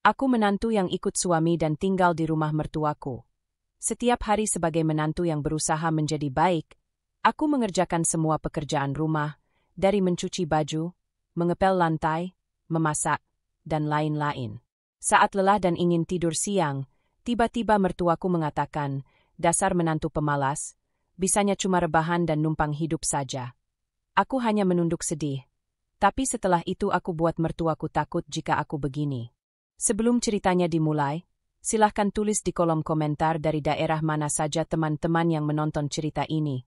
Aku menantu yang ikut suami dan tinggal di rumah mertuaku. Setiap hari sebagai menantu yang berusaha menjadi baik, aku mengerjakan semua pekerjaan rumah, dari mencuci baju, mengepel lantai, memasak, dan lain-lain. Saat lelah dan ingin tidur siang, tiba-tiba mertuaku mengatakan, dasar menantu pemalas, bisanya cuma rebahan dan numpang hidup saja. Aku hanya menunduk sedih. Tapi setelah itu aku buat mertuaku takut jika aku begini. Sebelum ceritanya dimulai, silahkan tulis di kolom komentar dari daerah mana saja teman-teman yang menonton cerita ini.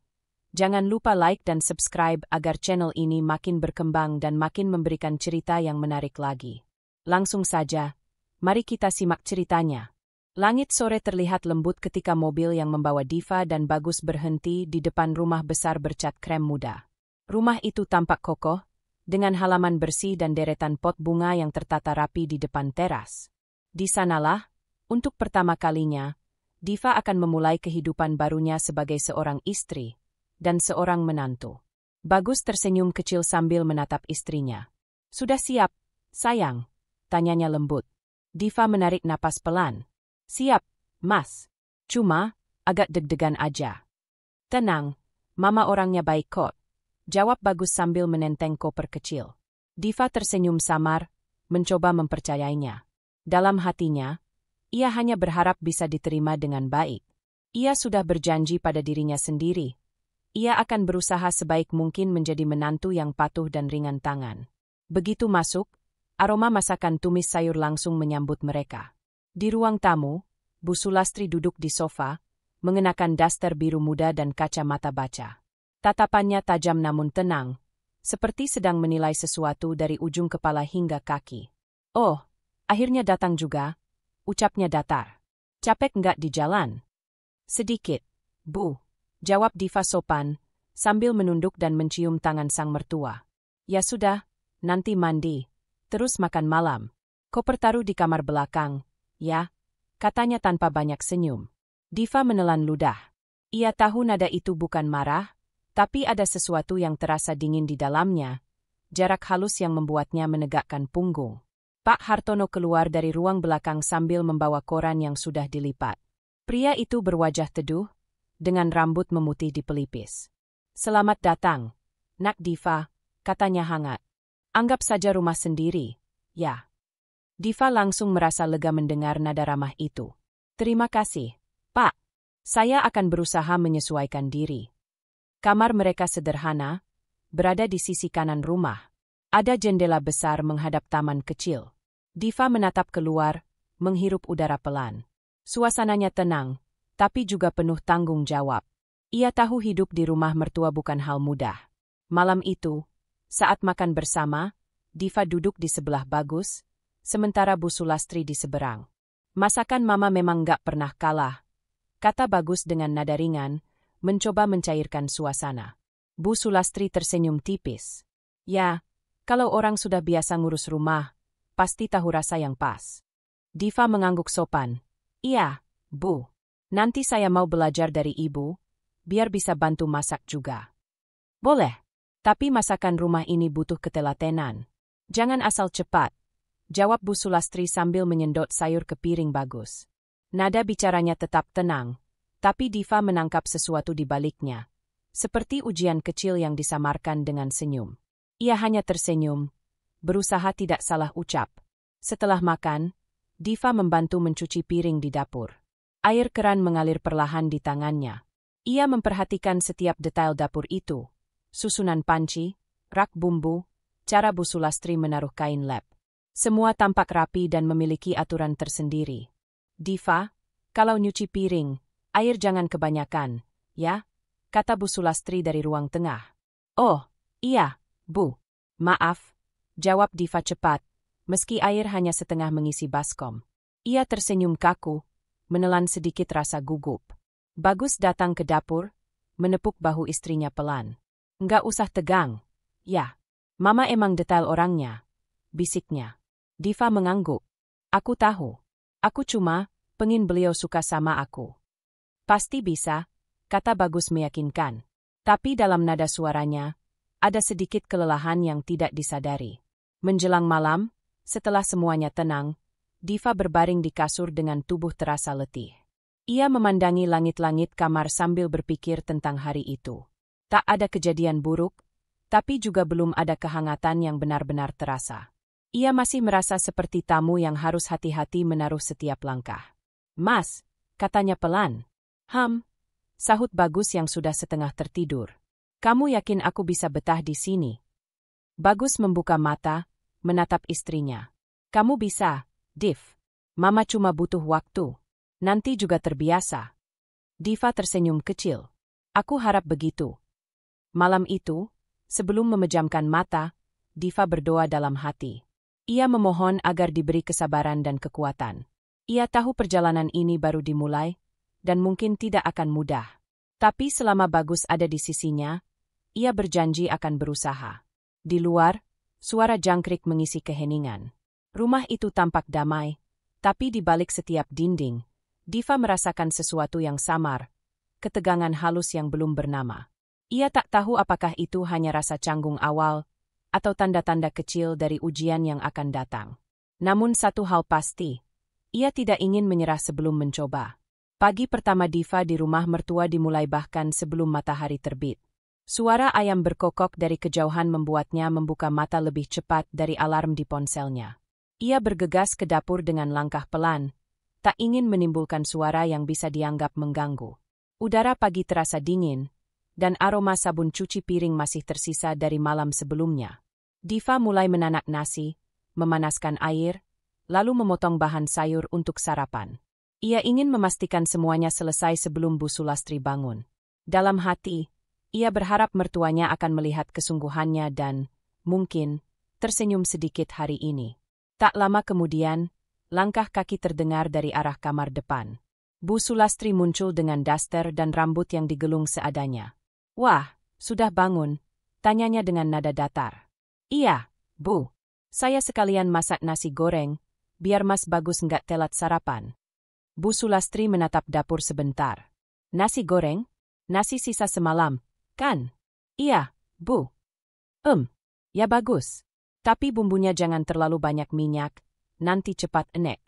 Jangan lupa like dan subscribe agar channel ini makin berkembang dan makin memberikan cerita yang menarik lagi. Langsung saja, mari kita simak ceritanya. Langit sore terlihat lembut ketika mobil yang membawa Diva dan Bagus berhenti di depan rumah besar bercat krem muda. Rumah itu tampak kokoh, dengan halaman bersih dan deretan pot bunga yang tertata rapi di depan teras. Di sanalah, untuk pertama kalinya, Diva akan memulai kehidupan barunya sebagai seorang istri dan seorang menantu. Bagus tersenyum kecil sambil menatap istrinya. "Sudah siap, sayang?" tanyanya lembut. Diva menarik napas pelan. "Siap, Mas. Cuma, agak deg-degan aja." "Tenang, Mama orangnya baik kok," jawab Bagus sambil menenteng koper kecil. Diva tersenyum samar, mencoba mempercayainya. Dalam hatinya, ia hanya berharap bisa diterima dengan baik. Ia sudah berjanji pada dirinya sendiri. Ia akan berusaha sebaik mungkin menjadi menantu yang patuh dan ringan tangan. Begitu masuk, aroma masakan tumis sayur langsung menyambut mereka. Di ruang tamu, Bu Sulastri duduk di sofa, mengenakan daster biru muda dan kacamata baca. Tatapannya tajam namun tenang, seperti sedang menilai sesuatu dari ujung kepala hingga kaki. "Oh, akhirnya datang juga," ucapnya datar. "Capek nggak di jalan?" "Sedikit, Bu," jawab Diva sopan, sambil menunduk dan mencium tangan sang mertua. "Ya sudah, nanti mandi, terus makan malam. Koper taruh di kamar belakang, ya," katanya tanpa banyak senyum. Diva menelan ludah. Ia tahu nada itu bukan marah, tapi ada sesuatu yang terasa dingin di dalamnya, jarak halus yang membuatnya menegakkan punggung. Pak Hartono keluar dari ruang belakang sambil membawa koran yang sudah dilipat. Pria itu berwajah teduh, dengan rambut memutih di pelipis. "Selamat datang, Nak Diva," katanya hangat. "Anggap saja rumah sendiri, ya." Diva langsung merasa lega mendengar nada ramah itu. "Terima kasih, Pak. Saya akan berusaha menyesuaikan diri." Kamar mereka sederhana, berada di sisi kanan rumah. Ada jendela besar menghadap taman kecil. Diva menatap keluar, menghirup udara pelan. Suasananya tenang, tapi juga penuh tanggung jawab. Ia tahu hidup di rumah mertua bukan hal mudah. Malam itu, saat makan bersama, Diva duduk di sebelah Bagus, sementara Bu Sulastri di seberang. "Masakan Mama memang gak pernah kalah," kata Bagus dengan nada ringan, mencoba mencairkan suasana. Bu Sulastri tersenyum tipis. "Ya, kalau orang sudah biasa ngurus rumah, pasti tahu rasa yang pas." Diva mengangguk sopan. "Iya, Bu. Nanti saya mau belajar dari Ibu, biar bisa bantu masak juga." "Boleh, tapi masakan rumah ini butuh ketelatenan. Jangan asal cepat," jawab Bu Sulastri sambil menyendot sayur ke piring Bagus. Nada bicaranya tetap tenang, tapi Diva menangkap sesuatu di baliknya, seperti ujian kecil yang disamarkan dengan senyum. Ia hanya tersenyum, berusaha tidak salah ucap. Setelah makan, Diva membantu mencuci piring di dapur. Air keran mengalir perlahan di tangannya. Ia memperhatikan setiap detail dapur itu, susunan panci, rak bumbu, cara Bu Sulastri menaruh kain lap. Semua tampak rapi dan memiliki aturan tersendiri. "Diva, kalau nyuci piring, air jangan kebanyakan, ya?" kata Bu Sulastri dari ruang tengah. "Oh, iya, Bu. Maaf," jawab Diva cepat, meski air hanya setengah mengisi baskom. Ia tersenyum kaku, menelan sedikit rasa gugup. Bagus datang ke dapur, menepuk bahu istrinya pelan. "Nggak usah tegang, ya. Mama emang detail orangnya," bisiknya. Diva mengangguk. "Aku tahu. Aku cuma pengen beliau suka sama aku." "Pasti bisa," kata Bagus meyakinkan. Tapi dalam nada suaranya, ada sedikit kelelahan yang tidak disadari. Menjelang malam, setelah semuanya tenang, Diva berbaring di kasur dengan tubuh terasa letih. Ia memandangi langit-langit kamar sambil berpikir tentang hari itu. Tak ada kejadian buruk, tapi juga belum ada kehangatan yang benar-benar terasa. Ia masih merasa seperti tamu yang harus hati-hati menaruh setiap langkah. "Mas," katanya pelan. Sahut Bagus yang sudah setengah tertidur. "Kamu yakin aku bisa betah di sini?" Bagus membuka mata, menatap istrinya. "Kamu bisa, Div. Mama cuma butuh waktu. Nanti juga terbiasa." Diva tersenyum kecil. "Aku harap begitu." Malam itu, sebelum memejamkan mata, Diva berdoa dalam hati. Ia memohon agar diberi kesabaran dan kekuatan. Ia tahu perjalanan ini baru dimulai, dan mungkin tidak akan mudah. Tapi selama Bagus ada di sisinya, ia berjanji akan berusaha. Di luar, suara jangkrik mengisi keheningan. Rumah itu tampak damai, tapi di balik setiap dinding, Diva merasakan sesuatu yang samar, ketegangan halus yang belum bernama. Ia tak tahu apakah itu hanya rasa canggung awal, atau tanda-tanda kecil dari ujian yang akan datang. Namun satu hal pasti, ia tidak ingin menyerah sebelum mencoba. Pagi pertama Diva di rumah mertua dimulai bahkan sebelum matahari terbit. Suara ayam berkokok dari kejauhan membuatnya membuka mata lebih cepat dari alarm di ponselnya. Ia bergegas ke dapur dengan langkah pelan, tak ingin menimbulkan suara yang bisa dianggap mengganggu. Udara pagi terasa dingin, dan aroma sabun cuci piring masih tersisa dari malam sebelumnya. Diva mulai menanak nasi, memanaskan air, lalu memotong bahan sayur untuk sarapan. Ia ingin memastikan semuanya selesai sebelum Bu Sulastri bangun. Dalam hati, ia berharap mertuanya akan melihat kesungguhannya dan, mungkin, tersenyum sedikit hari ini. Tak lama kemudian, langkah kaki terdengar dari arah kamar depan. Bu Sulastri muncul dengan daster dan rambut yang digelung seadanya. "Wah, sudah bangun?" tanyanya dengan nada datar. "Iya, Bu. Saya sekalian masak nasi goreng, biar Mas Bagus nggak telat sarapan." Bu Sulastri menatap dapur sebentar. "Nasi goreng? Nasi sisa semalam, kan?" "Iya, Bu." Ya bagus. Tapi bumbunya jangan terlalu banyak minyak, nanti cepat enek."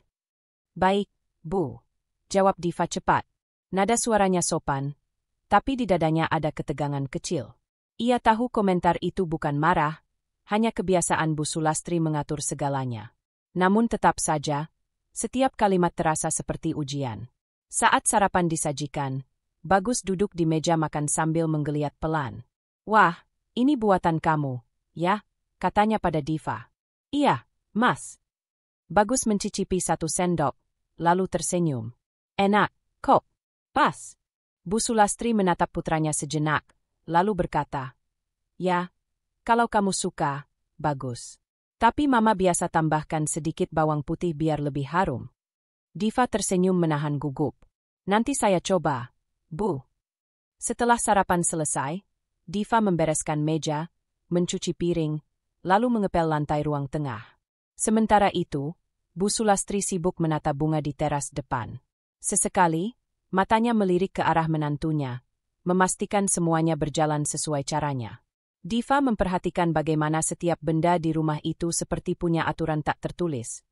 "Baik, Bu," jawab Diva cepat. Nada suaranya sopan, tapi di dadanya ada ketegangan kecil. Ia tahu komentar itu bukan marah, hanya kebiasaan Bu Sulastri mengatur segalanya. Namun tetap saja, setiap kalimat terasa seperti ujian. Saat sarapan disajikan, Bagus duduk di meja makan sambil menggeliat pelan. "Wah, ini buatan kamu, ya?" katanya pada Diva. "Iya, Mas." Bagus mencicipi satu sendok, lalu tersenyum. "Enak, kok." "Pas." Bu Sulastri menatap putranya sejenak, lalu berkata, "Ya, kalau kamu suka, bagus. Tapi Mama biasa tambahkan sedikit bawang putih biar lebih harum." Diva tersenyum menahan gugup. "Nanti saya coba, Bu." Setelah sarapan selesai, Diva membereskan meja, mencuci piring, lalu mengepel lantai ruang tengah. Sementara itu, Bu Sulastri sibuk menata bunga di teras depan. Sesekali, matanya melirik ke arah menantunya, memastikan semuanya berjalan sesuai caranya. Diva memperhatikan bagaimana setiap benda di rumah itu seperti punya aturan tak tertulis.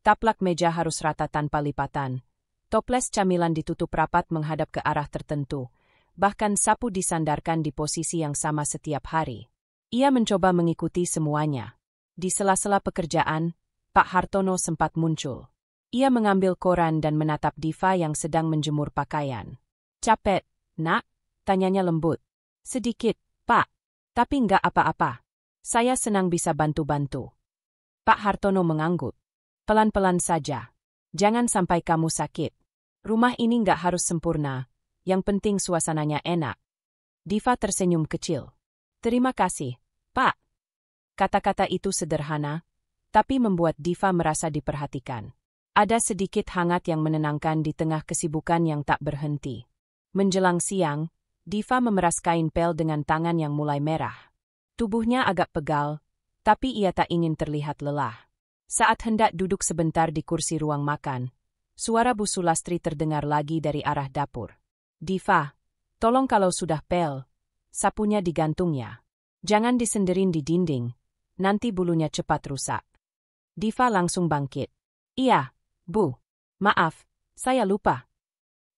Taplak meja harus rata tanpa lipatan. Toples camilan ditutup rapat menghadap ke arah tertentu. Bahkan sapu disandarkan di posisi yang sama setiap hari. Ia mencoba mengikuti semuanya. Di sela-sela pekerjaan, Pak Hartono sempat muncul. Ia mengambil koran dan menatap Diva yang sedang menjemur pakaian. "Capek, Nak?" tanyanya lembut. "Sedikit, Pak. Tapi nggak apa-apa. Saya senang bisa bantu-bantu." Pak Hartono mengangguk. "Pelan-pelan saja. Jangan sampai kamu sakit. Rumah ini nggak harus sempurna, yang penting suasananya enak." Diva tersenyum kecil. "Terima kasih, Pak." Kata-kata itu sederhana, tapi membuat Diva merasa diperhatikan. Ada sedikit hangat yang menenangkan di tengah kesibukan yang tak berhenti. Menjelang siang, Diva memeras kain pel dengan tangan yang mulai merah. Tubuhnya agak pegal, tapi ia tak ingin terlihat lelah. Saat hendak duduk sebentar di kursi ruang makan, suara Bu Sulastri terdengar lagi dari arah dapur. "Diva, tolong kalau sudah pel, sapunya digantungnya. Jangan disenderin di dinding, nanti bulunya cepat rusak." Diva langsung bangkit. "Iya, Bu. Maaf, saya lupa.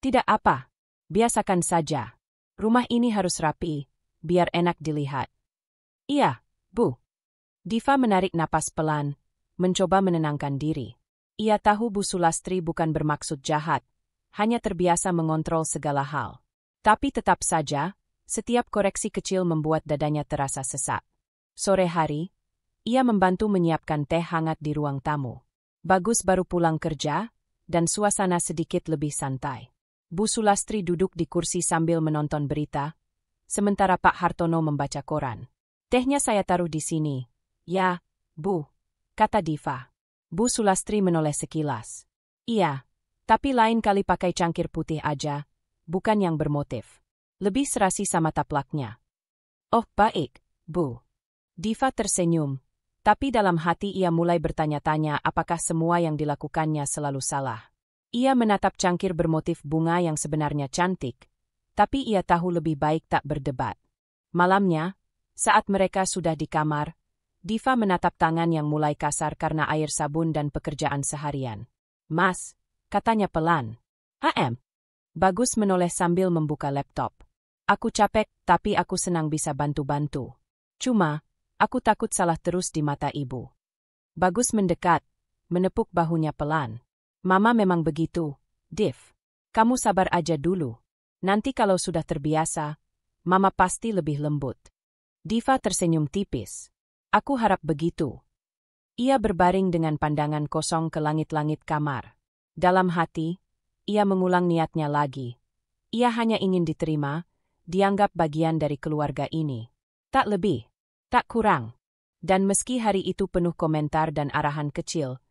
Tidak apa. Biasakan saja. Rumah ini harus rapi, biar enak dilihat. Iya, Bu. Diva menarik napas pelan, mencoba menenangkan diri. Ia tahu Bu Sulastri bukan bermaksud jahat, hanya terbiasa mengontrol segala hal. Tapi tetap saja, setiap koreksi kecil membuat dadanya terasa sesak. Sore hari, ia membantu menyiapkan teh hangat di ruang tamu. Bagus baru pulang kerja, dan suasana sedikit lebih santai. Bu Sulastri duduk di kursi sambil menonton berita, sementara Pak Hartono membaca koran. Tehnya saya taruh di sini. Ya, Bu, kata Diva. Bu Sulastri menoleh sekilas. Iya, tapi lain kali pakai cangkir putih aja, bukan yang bermotif. Lebih serasi sama taplaknya. Oh, baik, Bu. Diva tersenyum, tapi dalam hati ia mulai bertanya-tanya apakah semua yang dilakukannya selalu salah. Ia menatap cangkir bermotif bunga yang sebenarnya cantik, tapi ia tahu lebih baik tak berdebat. Malamnya, saat mereka sudah di kamar, Diva menatap tangan yang mulai kasar karena air sabun dan pekerjaan seharian. Mas, katanya pelan. Bagus menoleh sambil membuka laptop. Aku capek, tapi aku senang bisa bantu-bantu. Cuma, aku takut salah terus di mata ibu. Bagus mendekat, menepuk bahunya pelan. Mama memang begitu, Div. Kamu sabar aja dulu. Nanti kalau sudah terbiasa, Mama pasti lebih lembut. Diva tersenyum tipis. Aku harap begitu. Ia berbaring dengan pandangan kosong ke langit-langit kamar. Dalam hati, ia mengulang niatnya lagi. Ia hanya ingin diterima, dianggap bagian dari keluarga ini. Tak lebih, tak kurang. Dan meski hari itu penuh komentar dan arahan kecil,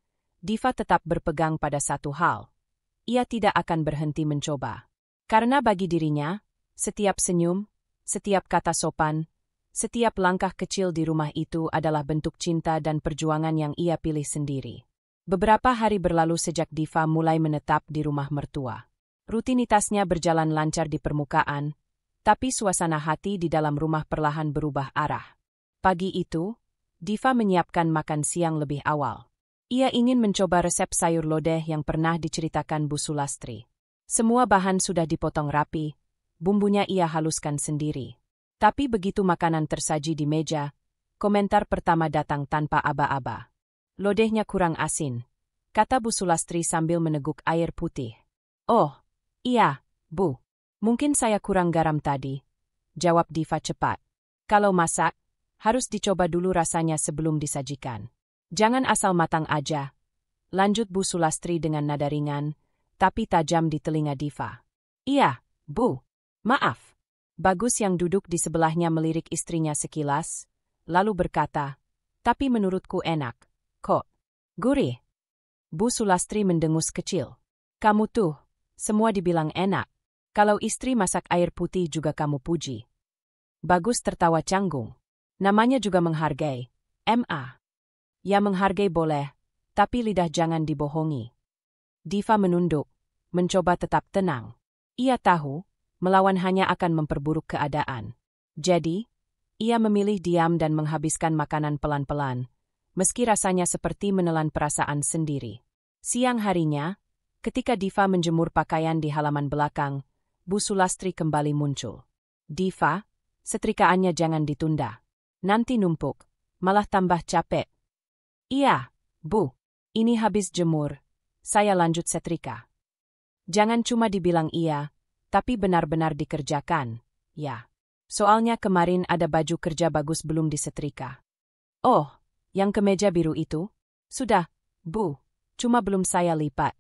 Diva tetap berpegang pada satu hal. Ia tidak akan berhenti mencoba. Karena bagi dirinya, setiap senyum, setiap kata sopan, setiap langkah kecil di rumah itu adalah bentuk cinta dan perjuangan yang ia pilih sendiri. Beberapa hari berlalu sejak Diva mulai menetap di rumah mertua. Rutinitasnya berjalan lancar di permukaan, tapi suasana hati di dalam rumah perlahan berubah arah. Pagi itu, Diva menyiapkan makan siang lebih awal. Ia ingin mencoba resep sayur lodeh yang pernah diceritakan Bu Sulastri. Semua bahan sudah dipotong rapi, bumbunya ia haluskan sendiri. Tapi begitu makanan tersaji di meja, komentar pertama datang tanpa aba-aba. Lodehnya kurang asin, kata Bu Sulastri sambil meneguk air putih. Oh, iya, Bu. Mungkin saya kurang garam tadi, jawab Diva cepat. Kalau masak, harus dicoba dulu rasanya sebelum disajikan. Jangan asal matang aja, lanjut Bu Sulastri dengan nada ringan, tapi tajam di telinga Diva. Iya, Bu. Maaf. Bagus yang duduk di sebelahnya melirik istrinya sekilas, lalu berkata, tapi menurutku enak. Kok? Gurih. Bu Sulastri mendengus kecil. Kamu tuh, semua dibilang enak. Kalau istri masak air putih juga kamu puji. Bagus tertawa canggung. Namanya juga menghargai. Ma. Ya menghargai boleh, tapi lidah jangan dibohongi. Diva menunduk, mencoba tetap tenang. Ia tahu, melawan hanya akan memperburuk keadaan. Jadi, ia memilih diam dan menghabiskan makanan pelan-pelan, meski rasanya seperti menelan perasaan sendiri. Siang harinya, ketika Diva menjemur pakaian di halaman belakang, Bu Sulastri kembali muncul. Diva, setrikaannya jangan ditunda. Nanti numpuk, malah tambah capek. Iya, Bu. Ini habis jemur. Saya lanjut setrika. Jangan cuma dibilang iya, tapi benar-benar dikerjakan, ya. Soalnya kemarin ada baju kerja Bagus belum disetrika. Oh, yang kemeja biru itu? Sudah, Bu. Cuma belum saya lipat.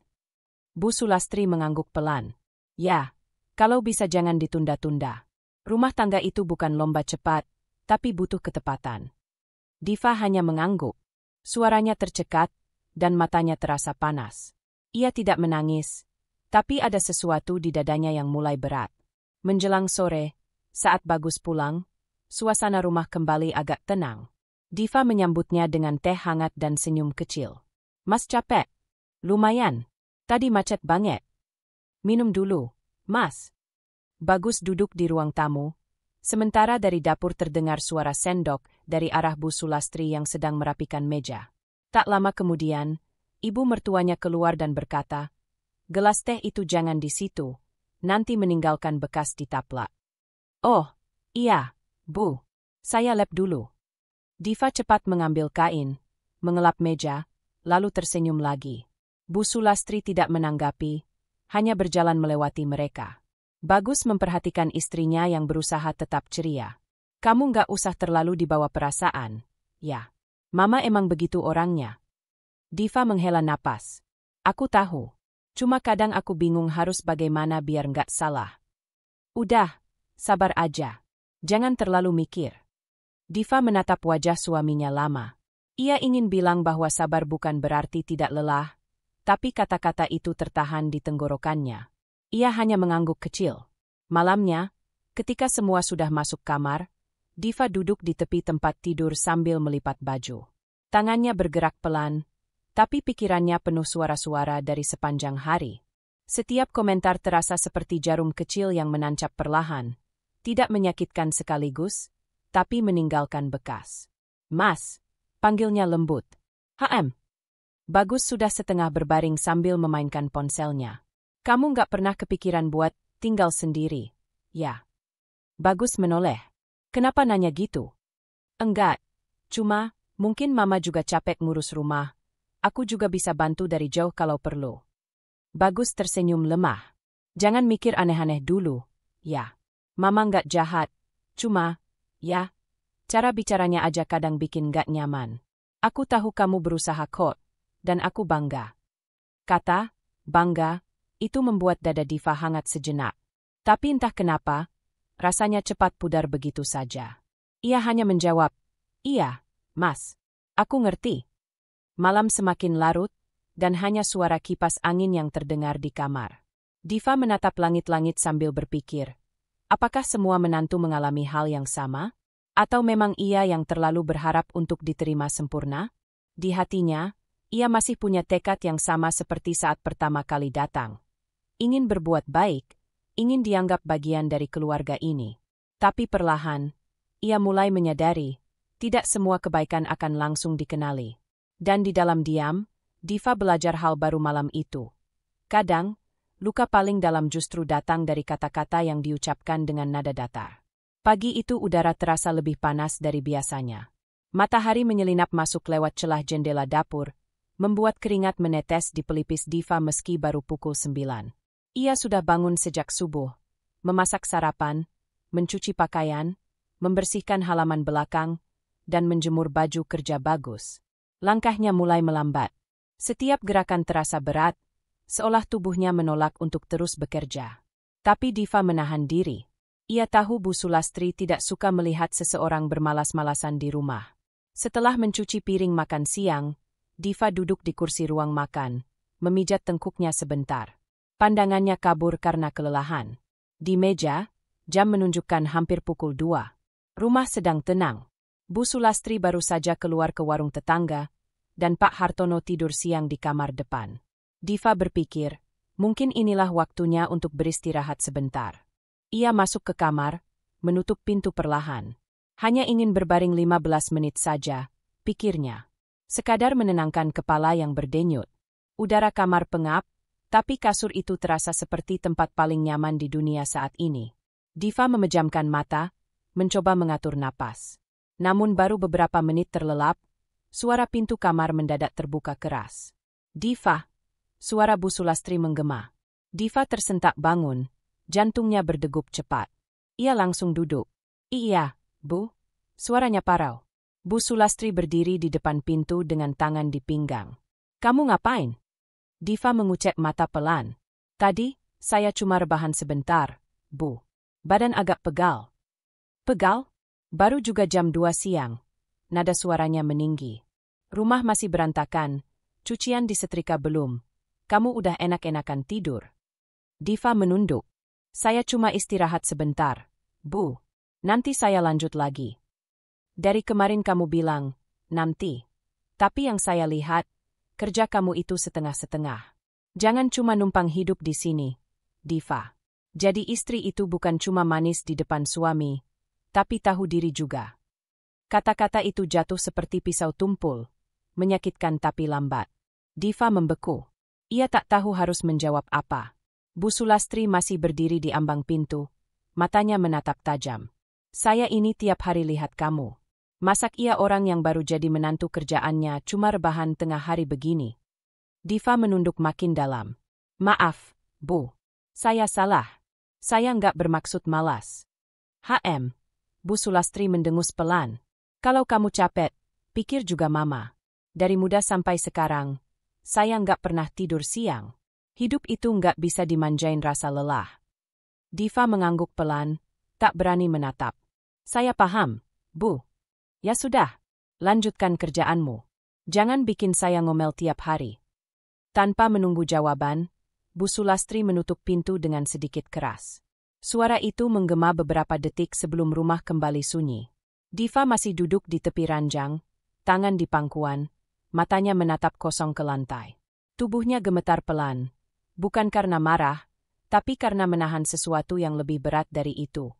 Bu Sulastri mengangguk pelan. Ya, kalau bisa jangan ditunda-tunda. Rumah tangga itu bukan lomba cepat, tapi butuh ketepatan. Diva hanya mengangguk. Suaranya tercekat, dan matanya terasa panas. Ia tidak menangis, tapi ada sesuatu di dadanya yang mulai berat. Menjelang sore, saat Bagus pulang, suasana rumah kembali agak tenang. Diva menyambutnya dengan teh hangat dan senyum kecil. Mas capek? Lumayan. Tadi macet banget. Minum dulu, Mas. Bagus duduk di ruang tamu, sementara dari dapur terdengar suara sendok dari arah Bu Sulastri yang sedang merapikan meja. Tak lama kemudian, Ibu mertuanya keluar dan berkata, "Gelas teh itu jangan di situ, nanti meninggalkan bekas di taplak." "Oh, iya, Bu. Saya lap dulu." Diva cepat mengambil kain, mengelap meja, lalu tersenyum lagi. Bu Sulastri tidak menanggapi, hanya berjalan melewati mereka. Bagus memperhatikan istrinya yang berusaha tetap ceria. "Kamu nggak usah terlalu dibawa perasaan, ya. Mama emang begitu orangnya." Diva menghela napas. "Aku tahu. Cuma kadang aku bingung harus bagaimana biar nggak salah." "Udah, sabar aja. Jangan terlalu mikir." Diva menatap wajah suaminya lama. Ia ingin bilang bahwa sabar bukan berarti tidak lelah, tapi kata-kata itu tertahan di tenggorokannya. Ia hanya mengangguk kecil. Malamnya, ketika semua sudah masuk kamar, Diva duduk di tepi tempat tidur sambil melipat baju. Tangannya bergerak pelan, tapi pikirannya penuh suara-suara dari sepanjang hari. Setiap komentar terasa seperti jarum kecil yang menancap perlahan, tidak menyakitkan sekaligus, tapi meninggalkan bekas. "Mas," panggilnya lembut. "HM." Bagus sudah setengah berbaring sambil memainkan ponselnya. "Kamu nggak pernah kepikiran buat tinggal sendiri, ya?" Bagus menoleh. "Kenapa nanya gitu?" "Enggak, cuma mungkin Mama juga capek ngurus rumah. Aku juga bisa bantu dari jauh kalau perlu." Bagus tersenyum lemah. "Jangan mikir aneh-aneh dulu, ya. Mama nggak jahat, cuma, ya, cara bicaranya aja kadang bikin nggak nyaman. Aku tahu kamu berusaha kok, dan aku bangga." Kata bangga itu membuat dada Diva hangat sejenak. Tapi entah kenapa, rasanya cepat pudar begitu saja. Ia hanya menjawab, "Iya, Mas. Aku ngerti." Malam semakin larut, dan hanya suara kipas angin yang terdengar di kamar. Diva menatap langit-langit sambil berpikir, apakah semua menantu mengalami hal yang sama? Atau memang ia yang terlalu berharap untuk diterima sempurna? Di hatinya, ia masih punya tekad yang sama seperti saat pertama kali datang. Ingin berbuat baik, ingin dianggap bagian dari keluarga ini. Tapi perlahan, ia mulai menyadari, tidak semua kebaikan akan langsung dikenali. Dan di dalam diam, Diva belajar hal baru malam itu. Kadang, luka paling dalam justru datang dari kata-kata yang diucapkan dengan nada datar. Pagi itu udara terasa lebih panas dari biasanya. Matahari menyelinap masuk lewat celah jendela dapur, membuat keringat menetes di pelipis Diva meski baru pukul 9. Ia sudah bangun sejak subuh, memasak sarapan, mencuci pakaian, membersihkan halaman belakang, dan menjemur baju kerja Bagus. Langkahnya mulai melambat. Setiap gerakan terasa berat, seolah tubuhnya menolak untuk terus bekerja. Tapi Diva menahan diri. Ia tahu Bu Sulastri tidak suka melihat seseorang bermalas-malasan di rumah. Setelah mencuci piring makan siang, Diva duduk di kursi ruang makan, memijat tengkuknya sebentar. Pandangannya kabur karena kelelahan. Di meja, jam menunjukkan hampir pukul 2. Rumah sedang tenang. Bu Sulastri baru saja keluar ke warung tetangga, dan Pak Hartono tidur siang di kamar depan. Diva berpikir, mungkin inilah waktunya untuk beristirahat sebentar. Ia masuk ke kamar, menutup pintu perlahan. Hanya ingin berbaring 15 menit saja, pikirnya. Sekadar menenangkan kepala yang berdenyut. Udara kamar pengap, tapi kasur itu terasa seperti tempat paling nyaman di dunia saat ini. Diva memejamkan mata, mencoba mengatur napas. Namun baru beberapa menit terlelap, suara pintu kamar mendadak terbuka keras. "Diva!" Suara Bu Sulastri menggema. Diva tersentak bangun, jantungnya berdegup cepat. Ia langsung duduk. "Iya, Bu." Suaranya parau. Bu Sulastri berdiri di depan pintu dengan tangan di pinggang. "Kamu ngapain?" Diva mengucek mata pelan. "Tadi, saya cuma rebahan sebentar, Bu. Badan agak pegal." "Pegal? Baru juga jam 2 siang." Nada suaranya meninggi. "Rumah masih berantakan, cucian disetrika belum. Kamu udah enak-enakan tidur." Diva menunduk. "Saya cuma istirahat sebentar, Bu. Nanti saya lanjut lagi." "Dari kemarin kamu bilang, nanti. Tapi yang saya lihat, kerja kamu itu setengah-setengah. Jangan cuma numpang hidup di sini, Diva. Jadi istri itu bukan cuma manis di depan suami, tapi tahu diri juga." Kata-kata itu jatuh seperti pisau tumpul, menyakitkan tapi lambat. Diva membeku. Ia tak tahu harus menjawab apa. Bu Sulastri masih berdiri di ambang pintu, matanya menatap tajam. Saya ini tiap hari lihat kamu. Masak ia orang yang baru jadi menantu kerjaannya cuma rebahan tengah hari begini. Diva menunduk makin dalam. Maaf, Bu. Saya salah. Saya nggak bermaksud malas. Bu Sulastri mendengus pelan. Kalau kamu capek, pikir juga Mama. Dari muda sampai sekarang, saya nggak pernah tidur siang. Hidup itu nggak bisa dimanjain rasa lelah. Diva mengangguk pelan, tak berani menatap. Saya paham, Bu. Ya sudah, lanjutkan kerjaanmu. Jangan bikin saya ngomel tiap hari. Tanpa menunggu jawaban, Bu Sulastri menutup pintu dengan sedikit keras. Suara itu menggema beberapa detik sebelum rumah kembali sunyi. Diva masih duduk di tepi ranjang, tangan di pangkuan, matanya menatap kosong ke lantai. Tubuhnya gemetar pelan, bukan karena marah, tapi karena menahan sesuatu yang lebih berat dari itu.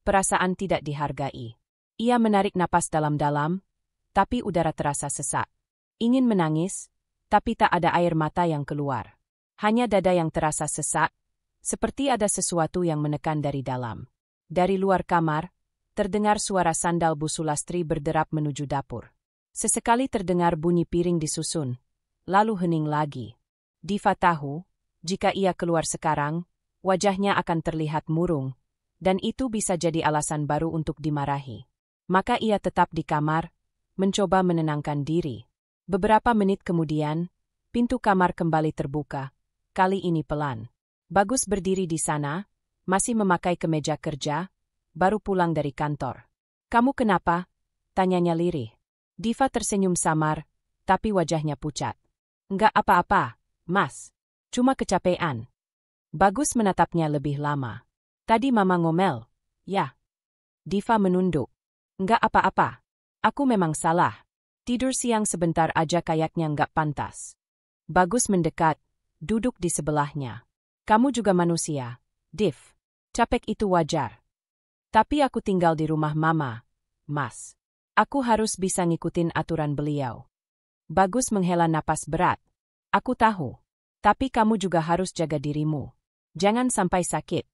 Perasaan tidak dihargai. Ia menarik napas dalam-dalam, tapi udara terasa sesak. Ingin menangis, tapi tak ada air mata yang keluar. Hanya dada yang terasa sesak, seperti ada sesuatu yang menekan dari dalam. Dari luar kamar, terdengar suara sandal Bu Sulastri berderap menuju dapur. Sesekali terdengar bunyi piring disusun, lalu hening lagi. Diva tahu, jika ia keluar sekarang, wajahnya akan terlihat murung, dan itu bisa jadi alasan baru untuk dimarahi. Maka ia tetap di kamar, mencoba menenangkan diri. Beberapa menit kemudian, pintu kamar kembali terbuka, kali ini pelan. Bagus berdiri di sana, masih memakai kemeja kerja, baru pulang dari kantor. Kamu kenapa? Tanyanya lirih. Diva tersenyum samar, tapi wajahnya pucat. Enggak apa-apa, Mas. Cuma kecapean. Bagus menatapnya lebih lama. Tadi Mama ngomel, ya. Diva menunduk. Enggak apa-apa. Aku memang salah. Tidur siang sebentar aja kayaknya enggak pantas. Bagus mendekat, duduk di sebelahnya. Kamu juga manusia, Div. Capek itu wajar. Tapi aku tinggal di rumah Mama, Mas. Aku harus bisa ngikutin aturan beliau. Bagus menghela napas berat. Aku tahu. Tapi kamu juga harus jaga dirimu. Jangan sampai sakit.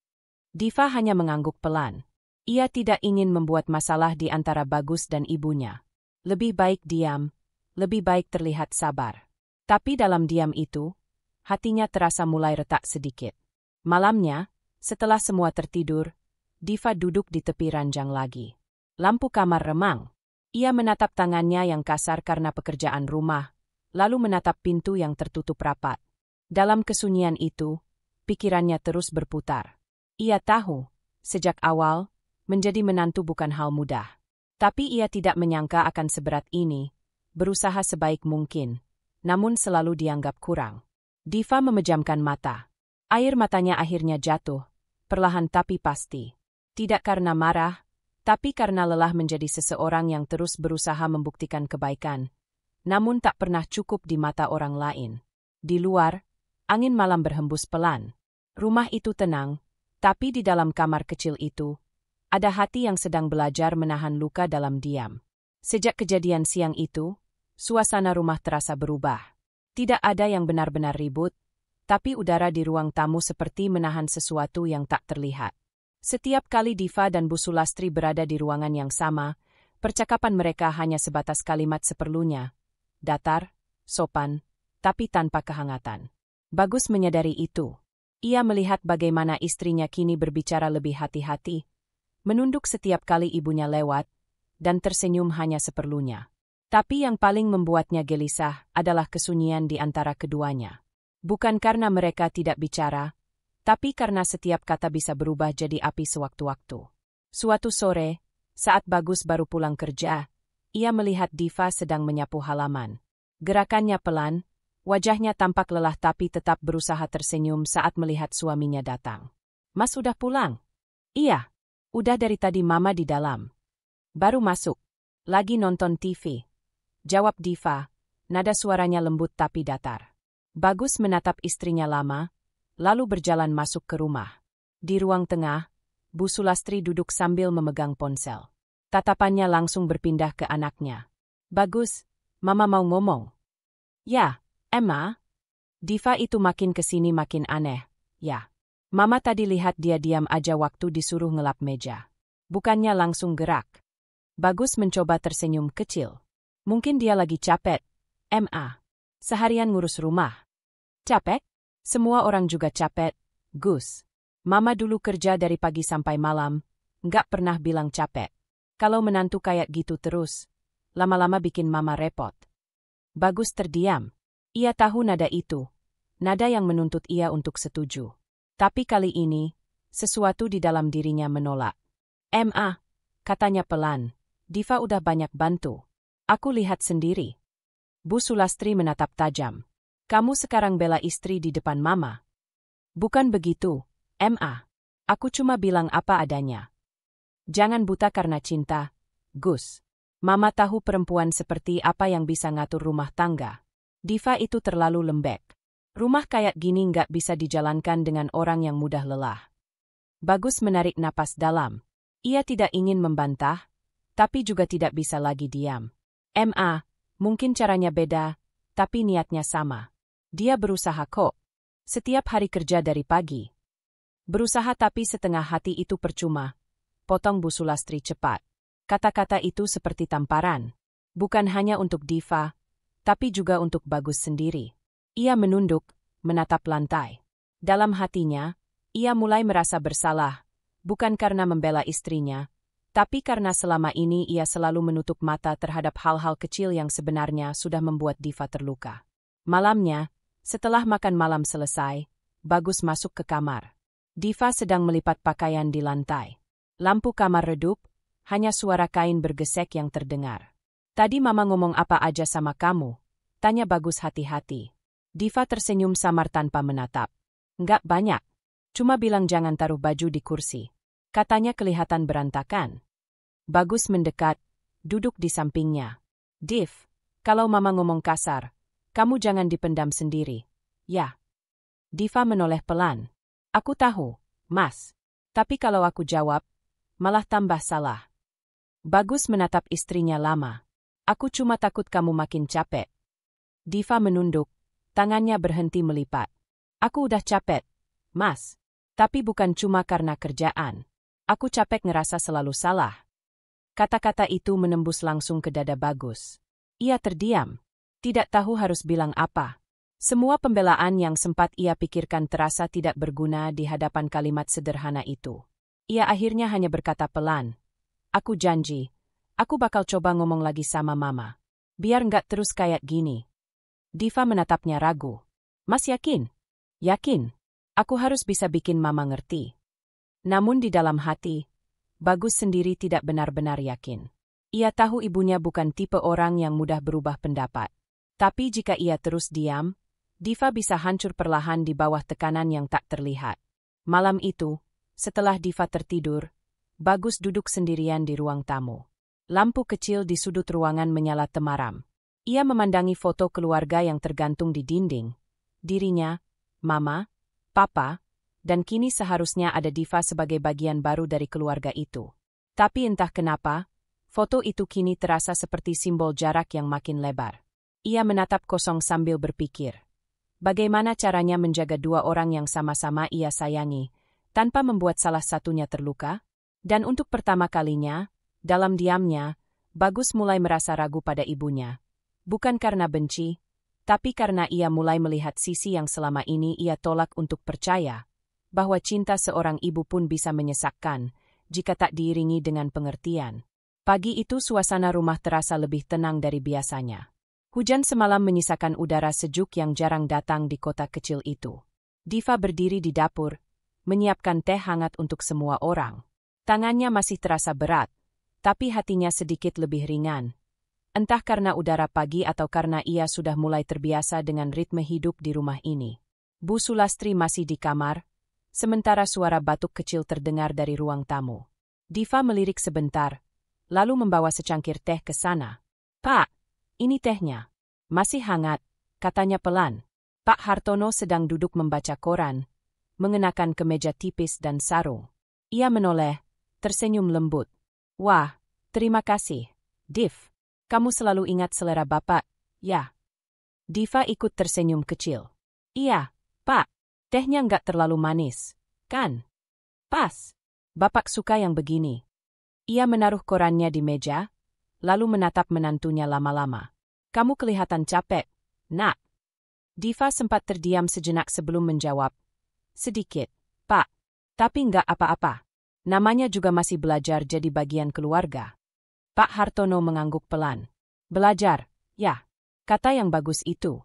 Diva hanya mengangguk pelan. Ia tidak ingin membuat masalah di antara Bagus dan ibunya. Lebih baik diam, lebih baik terlihat sabar. Tapi dalam diam itu, hatinya terasa mulai retak sedikit. Malamnya, setelah semua tertidur, Diva duduk di tepi ranjang lagi. Lampu kamar remang. Ia menatap tangannya yang kasar karena pekerjaan rumah, lalu menatap pintu yang tertutup rapat. Dalam kesunyian itu, pikirannya terus berputar. Ia tahu, sejak awal, menjadi menantu bukan hal mudah. Tapi ia tidak menyangka akan seberat ini, berusaha sebaik mungkin, namun selalu dianggap kurang. Diva memejamkan mata. Air matanya akhirnya jatuh, perlahan tapi pasti. Tidak karena marah, tapi karena lelah menjadi seseorang yang terus berusaha membuktikan kebaikan, namun tak pernah cukup di mata orang lain. Di luar, angin malam berhembus pelan. Rumah itu tenang, tapi di dalam kamar kecil itu, ada hati yang sedang belajar menahan luka dalam diam. Sejak kejadian siang itu, suasana rumah terasa berubah. Tidak ada yang benar-benar ribut, tapi udara di ruang tamu seperti menahan sesuatu yang tak terlihat. Setiap kali Diva dan Bu Sulastri berada di ruangan yang sama, percakapan mereka hanya sebatas kalimat seperlunya. Datar, sopan, tapi tanpa kehangatan. Bagus menyadari itu. Ia melihat bagaimana istrinya kini berbicara lebih hati-hati, menunduk setiap kali ibunya lewat, dan tersenyum hanya seperlunya. Tapi yang paling membuatnya gelisah adalah kesunyian di antara keduanya. Bukan karena mereka tidak bicara, tapi karena setiap kata bisa berubah jadi api sewaktu-waktu. Suatu sore, saat Bagus baru pulang kerja, ia melihat Diva sedang menyapu halaman. Gerakannya pelan, wajahnya tampak lelah tapi tetap berusaha tersenyum saat melihat suaminya datang. Mas udah pulang? Iya, udah dari tadi Mama di dalam. Baru masuk. Lagi nonton TV. Jawab Diva, nada suaranya lembut tapi datar. Bagus menatap istrinya lama, lalu berjalan masuk ke rumah. Di ruang tengah, Bu Sulastri duduk sambil memegang ponsel. Tatapannya langsung berpindah ke anaknya. Bagus, Mama mau ngomong. Ya, Emma? Diva itu makin kesini makin aneh. Ya. Mama tadi lihat dia diam aja waktu disuruh ngelap meja. Bukannya langsung gerak. Bagus mencoba tersenyum kecil. Mungkin dia lagi capek. Emma. Seharian ngurus rumah. Capek? Semua orang juga capek, Gus. Mama dulu kerja dari pagi sampai malam, nggak pernah bilang capek. Kalau menantu kayak gitu terus, lama-lama bikin mama repot. Bagus terdiam. Ia tahu nada itu. Nada yang menuntut ia untuk setuju. Tapi kali ini, sesuatu di dalam dirinya menolak. "Ma," katanya pelan, "Diva udah banyak bantu. Aku lihat sendiri." Bu Sulastri menatap tajam. "Kamu sekarang bela istri di depan Mama." "Bukan begitu, Ma. Aku cuma bilang apa adanya. Jangan buta karena cinta, Gus. Mama tahu perempuan seperti apa yang bisa ngatur rumah tangga. Diva itu terlalu lembek. Rumah kayak gini nggak bisa dijalankan dengan orang yang mudah lelah." Bagus menarik napas dalam. Ia tidak ingin membantah, tapi juga tidak bisa lagi diam. "Ma, mungkin caranya beda, tapi niatnya sama. Dia berusaha kok. Setiap hari kerja dari pagi." "Berusaha tapi setengah hati itu percuma," potong Bu Sulastri cepat. Kata-kata itu seperti tamparan. Bukan hanya untuk Diva, tapi juga untuk Bagus sendiri. Ia menunduk, menatap lantai. Dalam hatinya, ia mulai merasa bersalah, bukan karena membela istrinya, tapi karena selama ini ia selalu menutup mata terhadap hal-hal kecil yang sebenarnya sudah membuat Diva terluka. Malamnya, setelah makan malam selesai, Bagus masuk ke kamar. Diva sedang melipat pakaian di lantai. Lampu kamar redup, hanya suara kain bergesek yang terdengar. "Tadi Mama ngomong apa aja sama kamu?" tanya Bagus hati-hati. Diva tersenyum samar tanpa menatap. "Nggak banyak. Cuma bilang jangan taruh baju di kursi." Katanya kelihatan berantakan. Bagus mendekat, duduk di sampingnya. "Div, kalau Mama ngomong kasar, kamu jangan dipendam sendiri, ya?" Diva menoleh pelan. "Aku tahu, Mas. Tapi kalau aku jawab, malah tambah salah." Bagus menatap istrinya lama. "Aku cuma takut kamu makin capek." Diva menunduk. Tangannya berhenti melipat. "Aku udah capek, Mas. Tapi bukan cuma karena kerjaan. Aku capek ngerasa selalu salah." Kata-kata itu menembus langsung ke dada Bagus. Ia terdiam. Tidak tahu harus bilang apa. Semua pembelaan yang sempat ia pikirkan terasa tidak berguna di hadapan kalimat sederhana itu. Ia akhirnya hanya berkata pelan, "Aku janji, aku bakal coba ngomong lagi sama Mama. Biar nggak terus kayak gini." Diva menatapnya ragu. "Mas yakin?" "Yakin. Aku harus bisa bikin Mama ngerti." Namun di dalam hati, Bagus sendiri tidak benar-benar yakin. Ia tahu ibunya bukan tipe orang yang mudah berubah pendapat. Tapi jika ia terus diam, Diva bisa hancur perlahan di bawah tekanan yang tak terlihat. Malam itu, setelah Diva tertidur, Bagus duduk sendirian di ruang tamu. Lampu kecil di sudut ruangan menyala temaram. Ia memandangi foto keluarga yang tergantung di dinding. Dirinya, Mama, Papa, dan kini seharusnya ada Diva sebagai bagian baru dari keluarga itu. Tapi entah kenapa, foto itu kini terasa seperti simbol jarak yang makin lebar. Ia menatap kosong sambil berpikir. Bagaimana caranya menjaga dua orang yang sama-sama ia sayangi, tanpa membuat salah satunya terluka? Dan untuk pertama kalinya, dalam diamnya, Bagus mulai merasa ragu pada ibunya. Bukan karena benci, tapi karena ia mulai melihat sisi yang selama ini ia tolak untuk percaya, bahwa cinta seorang ibu pun bisa menyesakkan, jika tak diiringi dengan pengertian. Pagi itu suasana rumah terasa lebih tenang dari biasanya. Hujan semalam menyisakan udara sejuk yang jarang datang di kota kecil itu. Diva berdiri di dapur, menyiapkan teh hangat untuk semua orang. Tangannya masih terasa berat, tapi hatinya sedikit lebih ringan. Entah karena udara pagi atau karena ia sudah mulai terbiasa dengan ritme hidup di rumah ini. Bu Sulastri masih di kamar, sementara suara batuk kecil terdengar dari ruang tamu. Diva melirik sebentar, lalu membawa secangkir teh ke sana. "Pak, ini tehnya. Masih hangat," katanya pelan. Pak Hartono sedang duduk membaca koran, mengenakan kemeja tipis dan sarung. Ia menoleh, tersenyum lembut. "Wah, terima kasih, Div. Kamu selalu ingat selera Bapak, ya?" Diva ikut tersenyum kecil. Iya, Pak. Tehnya nggak terlalu manis, kan? Pas. Bapak suka yang begini. Ia menaruh korannya di meja, lalu menatap menantunya lama-lama. Kamu kelihatan capek, Nak. Diva sempat terdiam sejenak sebelum menjawab. Sedikit, Pak. Tapi nggak apa-apa. Namanya juga masih belajar jadi bagian keluarga. Pak Hartono mengangguk pelan. Belajar, ya. Kata yang bagus itu.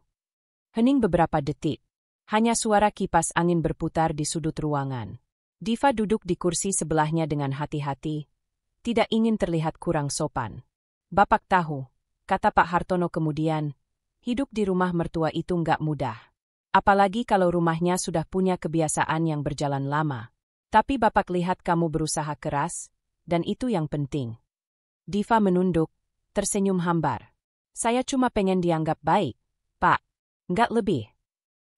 Hening beberapa detik. Hanya suara kipas angin berputar di sudut ruangan. Diva duduk di kursi sebelahnya dengan hati-hati. Tidak ingin terlihat kurang sopan. Bapak tahu, kata Pak Hartono kemudian, hidup di rumah mertua itu nggak mudah. Apalagi kalau rumahnya sudah punya kebiasaan yang berjalan lama. Tapi Bapak lihat kamu berusaha keras, dan itu yang penting. Diva menunduk, tersenyum hambar. Saya cuma pengen dianggap baik, Pak. Nggak lebih.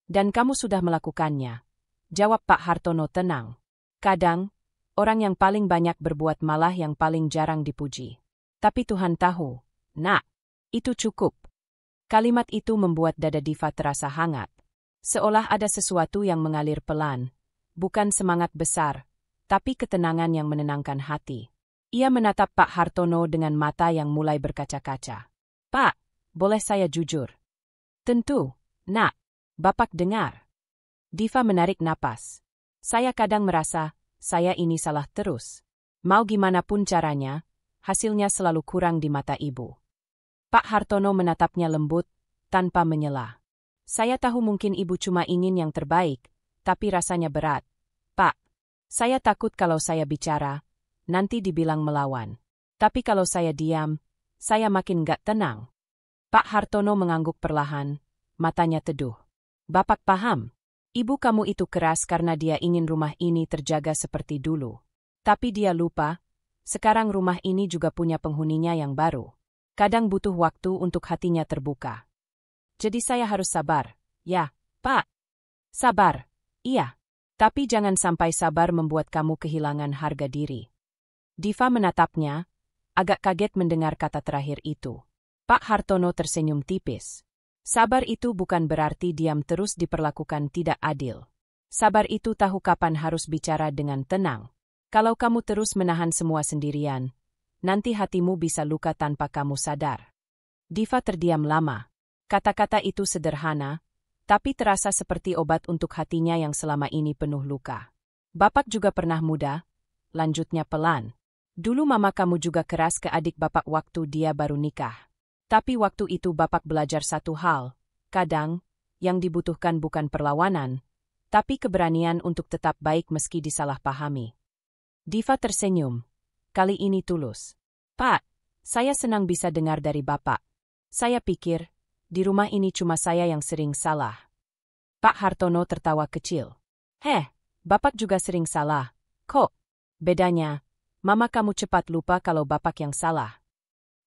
Dan kamu sudah melakukannya. Jawab Pak Hartono tenang. Kadang, orang yang paling banyak berbuat malah yang paling jarang dipuji. Tapi Tuhan tahu, Nak, itu cukup. Kalimat itu membuat dada Diva terasa hangat. Seolah ada sesuatu yang mengalir pelan. Bukan semangat besar, tapi ketenangan yang menenangkan hati. Ia menatap Pak Hartono dengan mata yang mulai berkaca-kaca. Pak, boleh saya jujur? Tentu, Nak. Bapak dengar. Diva menarik napas. Saya kadang merasa, saya ini salah terus. Mau gimana pun caranya, hasilnya selalu kurang di mata ibu. Pak Hartono menatapnya lembut, tanpa menyela. Saya tahu mungkin ibu cuma ingin yang terbaik, tapi rasanya berat. Pak, saya takut kalau saya bicara, nanti dibilang melawan. Tapi kalau saya diam, saya makin gak tenang. Pak Hartono mengangguk perlahan, matanya teduh. Bapak paham. Ibu kamu itu keras karena dia ingin rumah ini terjaga seperti dulu. Tapi dia lupa, sekarang rumah ini juga punya penghuninya yang baru. Kadang butuh waktu untuk hatinya terbuka. Jadi saya harus sabar. Ya, Pak. Sabar. Iya. Tapi jangan sampai sabar membuat kamu kehilangan harga diri. Diva menatapnya, agak kaget mendengar kata terakhir itu. Pak Hartono tersenyum tipis. Sabar itu bukan berarti diam terus diperlakukan tidak adil. Sabar itu tahu kapan harus bicara dengan tenang. Kalau kamu terus menahan semua sendirian, nanti hatimu bisa luka tanpa kamu sadar. Diva terdiam lama. Kata-kata itu sederhana, tapi terasa seperti obat untuk hatinya yang selama ini penuh luka. Bapak juga pernah muda, lanjutnya pelan. Dulu mama kamu juga keras ke adik bapak waktu dia baru nikah. Tapi waktu itu Bapak belajar satu hal, kadang, yang dibutuhkan bukan perlawanan, tapi keberanian untuk tetap baik meski disalahpahami. Diva tersenyum, kali ini tulus. Pak, saya senang bisa dengar dari Bapak. Saya pikir, di rumah ini cuma saya yang sering salah. Pak Hartono tertawa kecil. Bapak juga sering salah. Kok? Bedanya, mama kamu cepat lupa kalau Bapak yang salah.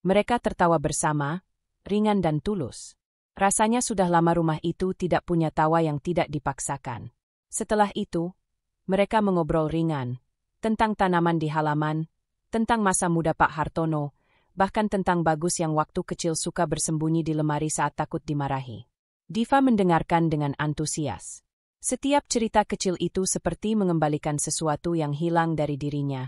Mereka tertawa bersama, ringan dan tulus. Rasanya sudah lama rumah itu tidak punya tawa yang tidak dipaksakan. Setelah itu, mereka mengobrol ringan, tentang tanaman di halaman, tentang masa muda Pak Hartono, bahkan tentang Bagus yang waktu kecil suka bersembunyi di lemari saat takut dimarahi. Diva mendengarkan dengan antusias. Setiap cerita kecil itu seperti mengembalikan sesuatu yang hilang dari dirinya.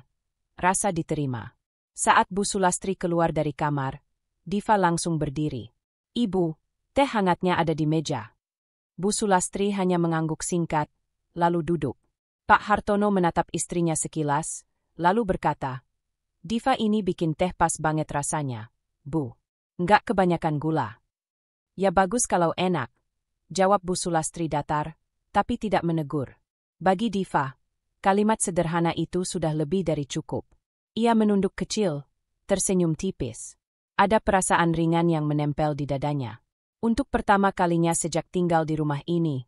Rasa diterima. Saat Bu Sulastri keluar dari kamar, Diva langsung berdiri. Ibu, teh hangatnya ada di meja. Bu Sulastri hanya mengangguk singkat, lalu duduk. Pak Hartono menatap istrinya sekilas, lalu berkata, Diva ini bikin teh pas banget rasanya, Bu. Nggak kebanyakan gula. Ya bagus kalau enak, jawab Bu Sulastri datar, tapi tidak menegur. Bagi Diva, kalimat sederhana itu sudah lebih dari cukup. Ia menunduk kecil, tersenyum tipis. Ada perasaan ringan yang menempel di dadanya. Untuk pertama kalinya sejak tinggal di rumah ini,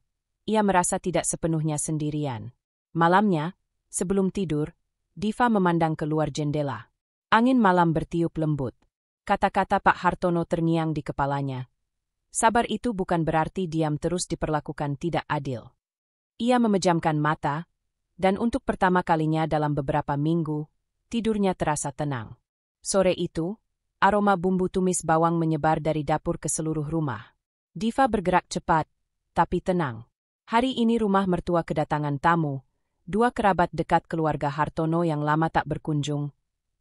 ia merasa tidak sepenuhnya sendirian. Malamnya, sebelum tidur, Diva memandang keluar jendela. Angin malam bertiup lembut. Kata-kata Pak Hartono terngiang di kepalanya. Sabar itu bukan berarti diam terus diperlakukan tidak adil. Ia memejamkan mata, dan untuk pertama kalinya dalam beberapa minggu, tidurnya terasa tenang. Sore itu, aroma bumbu tumis bawang menyebar dari dapur ke seluruh rumah. Diva bergerak cepat, tapi tenang. Hari ini rumah mertua kedatangan tamu, dua kerabat dekat keluarga Hartono yang lama tak berkunjung,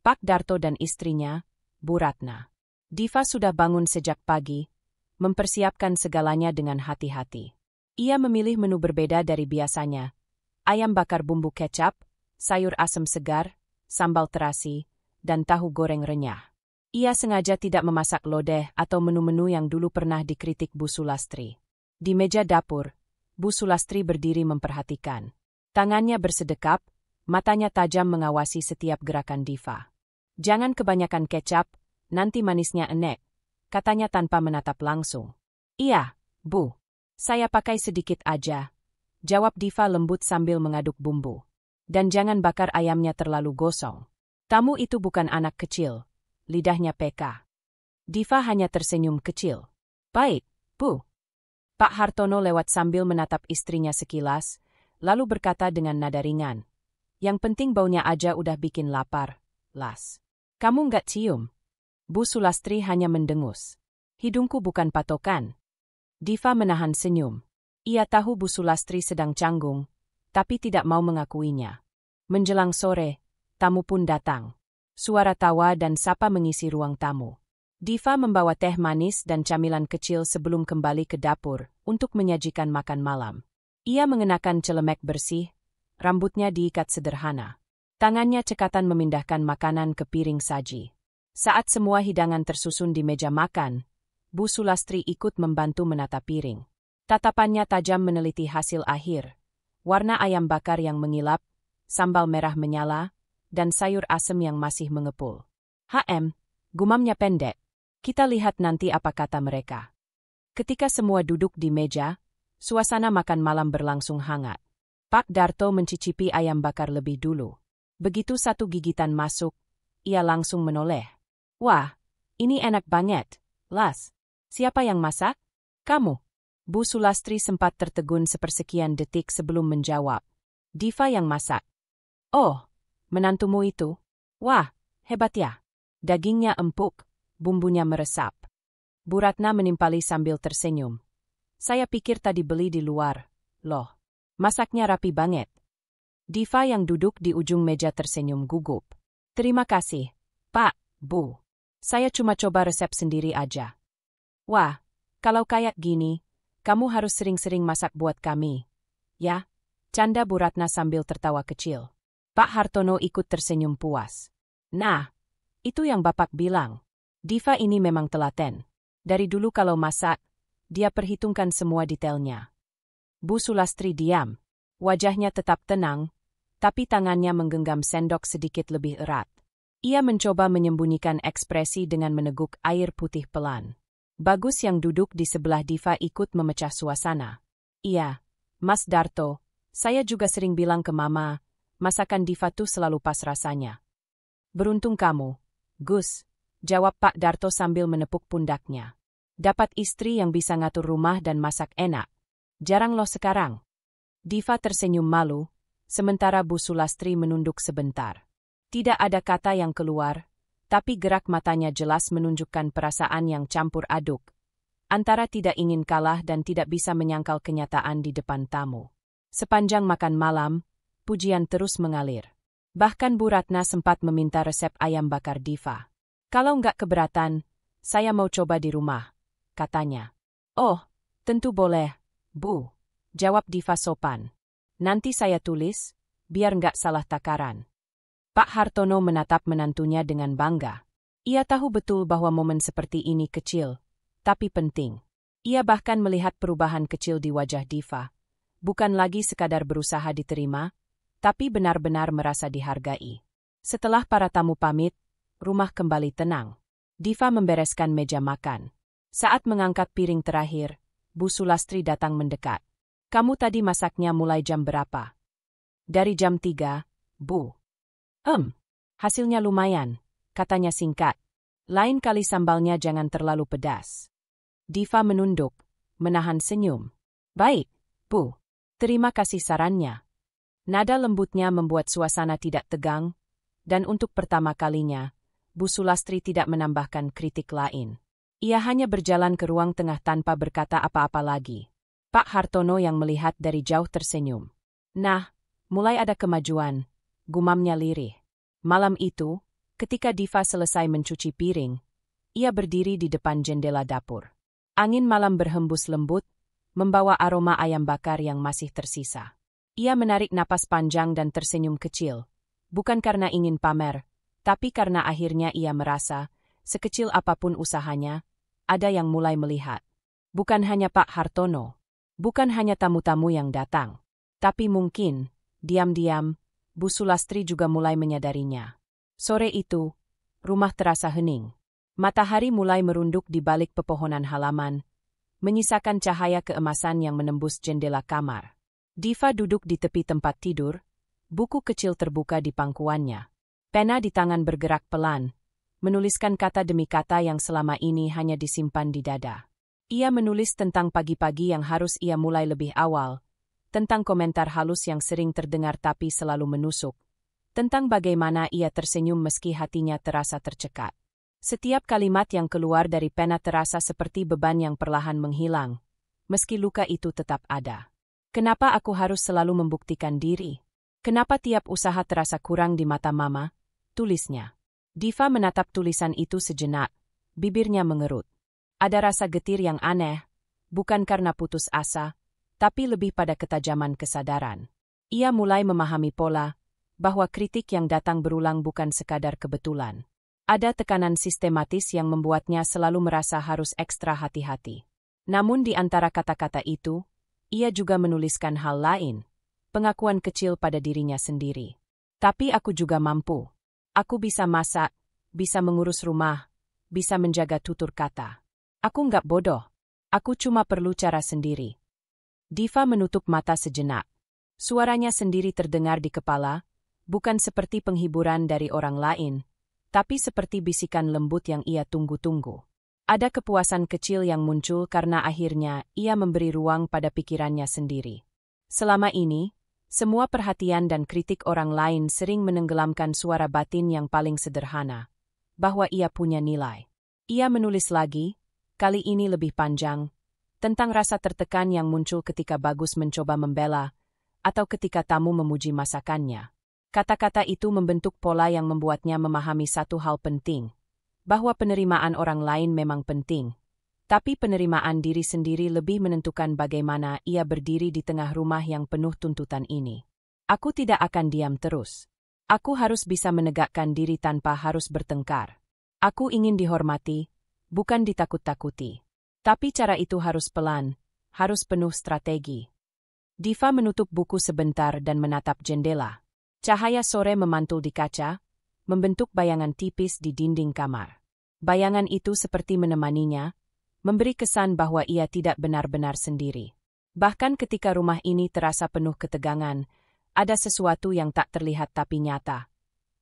Pak Darto dan istrinya, Bu Ratna. Diva sudah bangun sejak pagi, mempersiapkan segalanya dengan hati-hati. Ia memilih menu berbeda dari biasanya. Ayam bakar bumbu kecap, sayur asem segar, sambal terasi, dan tahu goreng renyah. Ia sengaja tidak memasak lodeh atau menu-menu yang dulu pernah dikritik Bu Sulastri. Di meja dapur, Bu Sulastri berdiri memperhatikan. Tangannya bersedekap, matanya tajam mengawasi setiap gerakan Diva. "Jangan kebanyakan kecap, nanti manisnya enek," katanya tanpa menatap langsung. "Iya, Bu. Saya pakai sedikit aja," jawab Diva lembut sambil mengaduk bumbu. "Dan jangan bakar ayamnya terlalu gosong." Tamu itu bukan anak kecil. Lidahnya peka. Diva hanya tersenyum kecil. "Baik, Bu." Pak Hartono lewat sambil menatap istrinya sekilas, lalu berkata dengan nada ringan. "Yang penting baunya aja udah bikin lapar, Las. Kamu nggak cium?" Bu Sulastri hanya mendengus. "Hidungku bukan patokan." Diva menahan senyum. Ia tahu Bu Sulastri sedang canggung, tapi tidak mau mengakuinya. Menjelang sore, tamu pun datang. Suara tawa dan sapa mengisi ruang tamu. Diva membawa teh manis dan camilan kecil sebelum kembali ke dapur untuk menyajikan makan malam. Ia mengenakan celemek bersih, rambutnya diikat sederhana. Tangannya cekatan memindahkan makanan ke piring saji. Saat semua hidangan tersusun di meja makan, Bu Sulastri ikut membantu menata piring. Tatapannya tajam meneliti hasil akhir. Warna ayam bakar yang mengilap, sambal merah menyala, dan sayur asem yang masih mengepul. Gumamnya pendek. "Kita lihat nanti apa kata mereka." Ketika semua duduk di meja, suasana makan malam berlangsung hangat. Pak Darto mencicipi ayam bakar lebih dulu. Begitu satu gigitan masuk, ia langsung menoleh. "Wah, ini enak banget, Las. Siapa yang masak?" "Kamu." Bu Sulastri sempat tertegun sepersekian detik sebelum menjawab. "Diva yang masak." "Oh, menantumu itu? Wah, hebat ya." Dagingnya empuk, bumbunya meresap. Bu Ratna menimpali sambil tersenyum. "Saya pikir tadi beli di luar, loh. Masaknya rapi banget." Diva yang duduk di ujung meja tersenyum gugup. "Terima kasih, Pak, Bu. Saya cuma coba resep sendiri aja." "Wah, kalau kayak gini, kamu harus sering-sering masak buat kami. Ya?" Canda Bu Ratna sambil tertawa kecil. Pak Hartono ikut tersenyum puas. "Nah, itu yang Bapak bilang. Diva ini memang telaten. Dari dulu kalau masak, dia perhitungkan semua detailnya." Bu Sulastri diam. Wajahnya tetap tenang, tapi tangannya menggenggam sendok sedikit lebih erat. Ia mencoba menyembunyikan ekspresi dengan meneguk air putih pelan. Bagus yang duduk di sebelah Diva ikut memecah suasana. "Iya, Mas Darto, saya juga sering bilang ke Mama, masakan Diva tuh selalu pas rasanya." "Beruntung kamu, Gus," jawab Pak Darto sambil menepuk pundaknya. "Dapat istri yang bisa ngatur rumah dan masak enak. Jarang loh sekarang." Diva tersenyum malu, sementara Bu Sulastri menunduk sebentar. Tidak ada kata yang keluar, tapi gerak matanya jelas menunjukkan perasaan yang campur aduk, antara tidak ingin kalah dan tidak bisa menyangkal kenyataan di depan tamu. Sepanjang makan malam, pujian terus mengalir. Bahkan Bu Ratna sempat meminta resep ayam bakar Diva. "Kalau nggak keberatan, saya mau coba di rumah," katanya. "Oh, tentu boleh, Bu," jawab Diva sopan. "Nanti saya tulis, biar nggak salah takaran." Pak Hartono menatap menantunya dengan bangga. Ia tahu betul bahwa momen seperti ini kecil, tapi penting. Ia bahkan melihat perubahan kecil di wajah Diva. Bukan lagi sekadar berusaha diterima, tapi benar-benar merasa dihargai. Setelah para tamu pamit, rumah kembali tenang. Diva membereskan meja makan. Saat mengangkat piring terakhir, Bu Sulastri datang mendekat. "Kamu tadi masaknya mulai jam berapa?" "Dari jam 3, Bu." Hasilnya lumayan," katanya singkat. "Lain kali sambalnya jangan terlalu pedas." Diva menunduk, menahan senyum. "Baik, Bu. Terima kasih sarannya." Nada lembutnya membuat suasana tidak tegang, dan untuk pertama kalinya, Bu Sulastri tidak menambahkan kritik lain. Ia hanya berjalan ke ruang tengah tanpa berkata apa-apa lagi. Pak Hartono yang melihat dari jauh tersenyum. Nah, mulai ada kemajuan, gumamnya lirih. Malam itu, ketika Diva selesai mencuci piring, ia berdiri di depan jendela dapur. Angin malam berhembus lembut, membawa aroma ayam bakar yang masih tersisa. Ia menarik napas panjang dan tersenyum kecil, bukan karena ingin pamer, tapi karena akhirnya ia merasa, sekecil apapun usahanya, ada yang mulai melihat. Bukan hanya Pak Hartono, bukan hanya tamu-tamu yang datang, tapi mungkin, diam-diam, Bu Sulastri juga mulai menyadarinya. Sore itu, rumah terasa hening. Matahari mulai merunduk di balik pepohonan halaman, menyisakan cahaya keemasan yang menembus jendela kamar. Diva duduk di tepi tempat tidur, buku kecil terbuka di pangkuannya. Pena di tangan bergerak pelan, menuliskan kata demi kata yang selama ini hanya disimpan di dada. Ia menulis tentang pagi-pagi yang harus ia mulai lebih awal, tentang komentar halus yang sering terdengar tapi selalu menusuk, tentang bagaimana ia tersenyum meski hatinya terasa tercekat. Setiap kalimat yang keluar dari pena terasa seperti beban yang perlahan menghilang, meski luka itu tetap ada. Kenapa aku harus selalu membuktikan diri? Kenapa tiap usaha terasa kurang di mata mama? Tulisnya. Diva menatap tulisan itu sejenak, bibirnya mengerut. Ada rasa getir yang aneh, bukan karena putus asa, tapi lebih pada ketajaman kesadaran. Ia mulai memahami pola, bahwa kritik yang datang berulang bukan sekadar kebetulan. Ada tekanan sistematis yang membuatnya selalu merasa harus ekstra hati-hati. Namun di antara kata-kata itu, ia juga menuliskan hal lain, pengakuan kecil pada dirinya sendiri. Tapi aku juga mampu. Aku bisa masak, bisa mengurus rumah, bisa menjaga tutur kata. Aku nggak bodoh. Aku cuma perlu cara sendiri. Diva menutup mata sejenak. Suaranya sendiri terdengar di kepala, bukan seperti penghiburan dari orang lain, tapi seperti bisikan lembut yang ia tunggu-tunggu. Ada kepuasan kecil yang muncul karena akhirnya ia memberi ruang pada pikirannya sendiri. Selama ini, semua perhatian dan kritik orang lain sering menenggelamkan suara batin yang paling sederhana, bahwa ia punya nilai. Ia menulis lagi, kali ini lebih panjang, tentang rasa tertekan yang muncul ketika Bagus mencoba membela, atau ketika tamu memuji masakannya. Kata-kata itu membentuk pola yang membuatnya memahami satu hal penting, bahwa penerimaan orang lain memang penting, tapi penerimaan diri sendiri lebih menentukan bagaimana ia berdiri di tengah rumah yang penuh tuntutan ini. Aku tidak akan diam terus. Aku harus bisa menegakkan diri tanpa harus bertengkar. Aku ingin dihormati, bukan ditakut-takuti. Tapi cara itu harus pelan, harus penuh strategi. Diva menutup buku sebentar dan menatap jendela. Cahaya sore memantul di kaca, membentuk bayangan tipis di dinding kamar. Bayangan itu seperti menemaninya, memberi kesan bahwa ia tidak benar-benar sendiri. Bahkan ketika rumah ini terasa penuh ketegangan, ada sesuatu yang tak terlihat tapi nyata.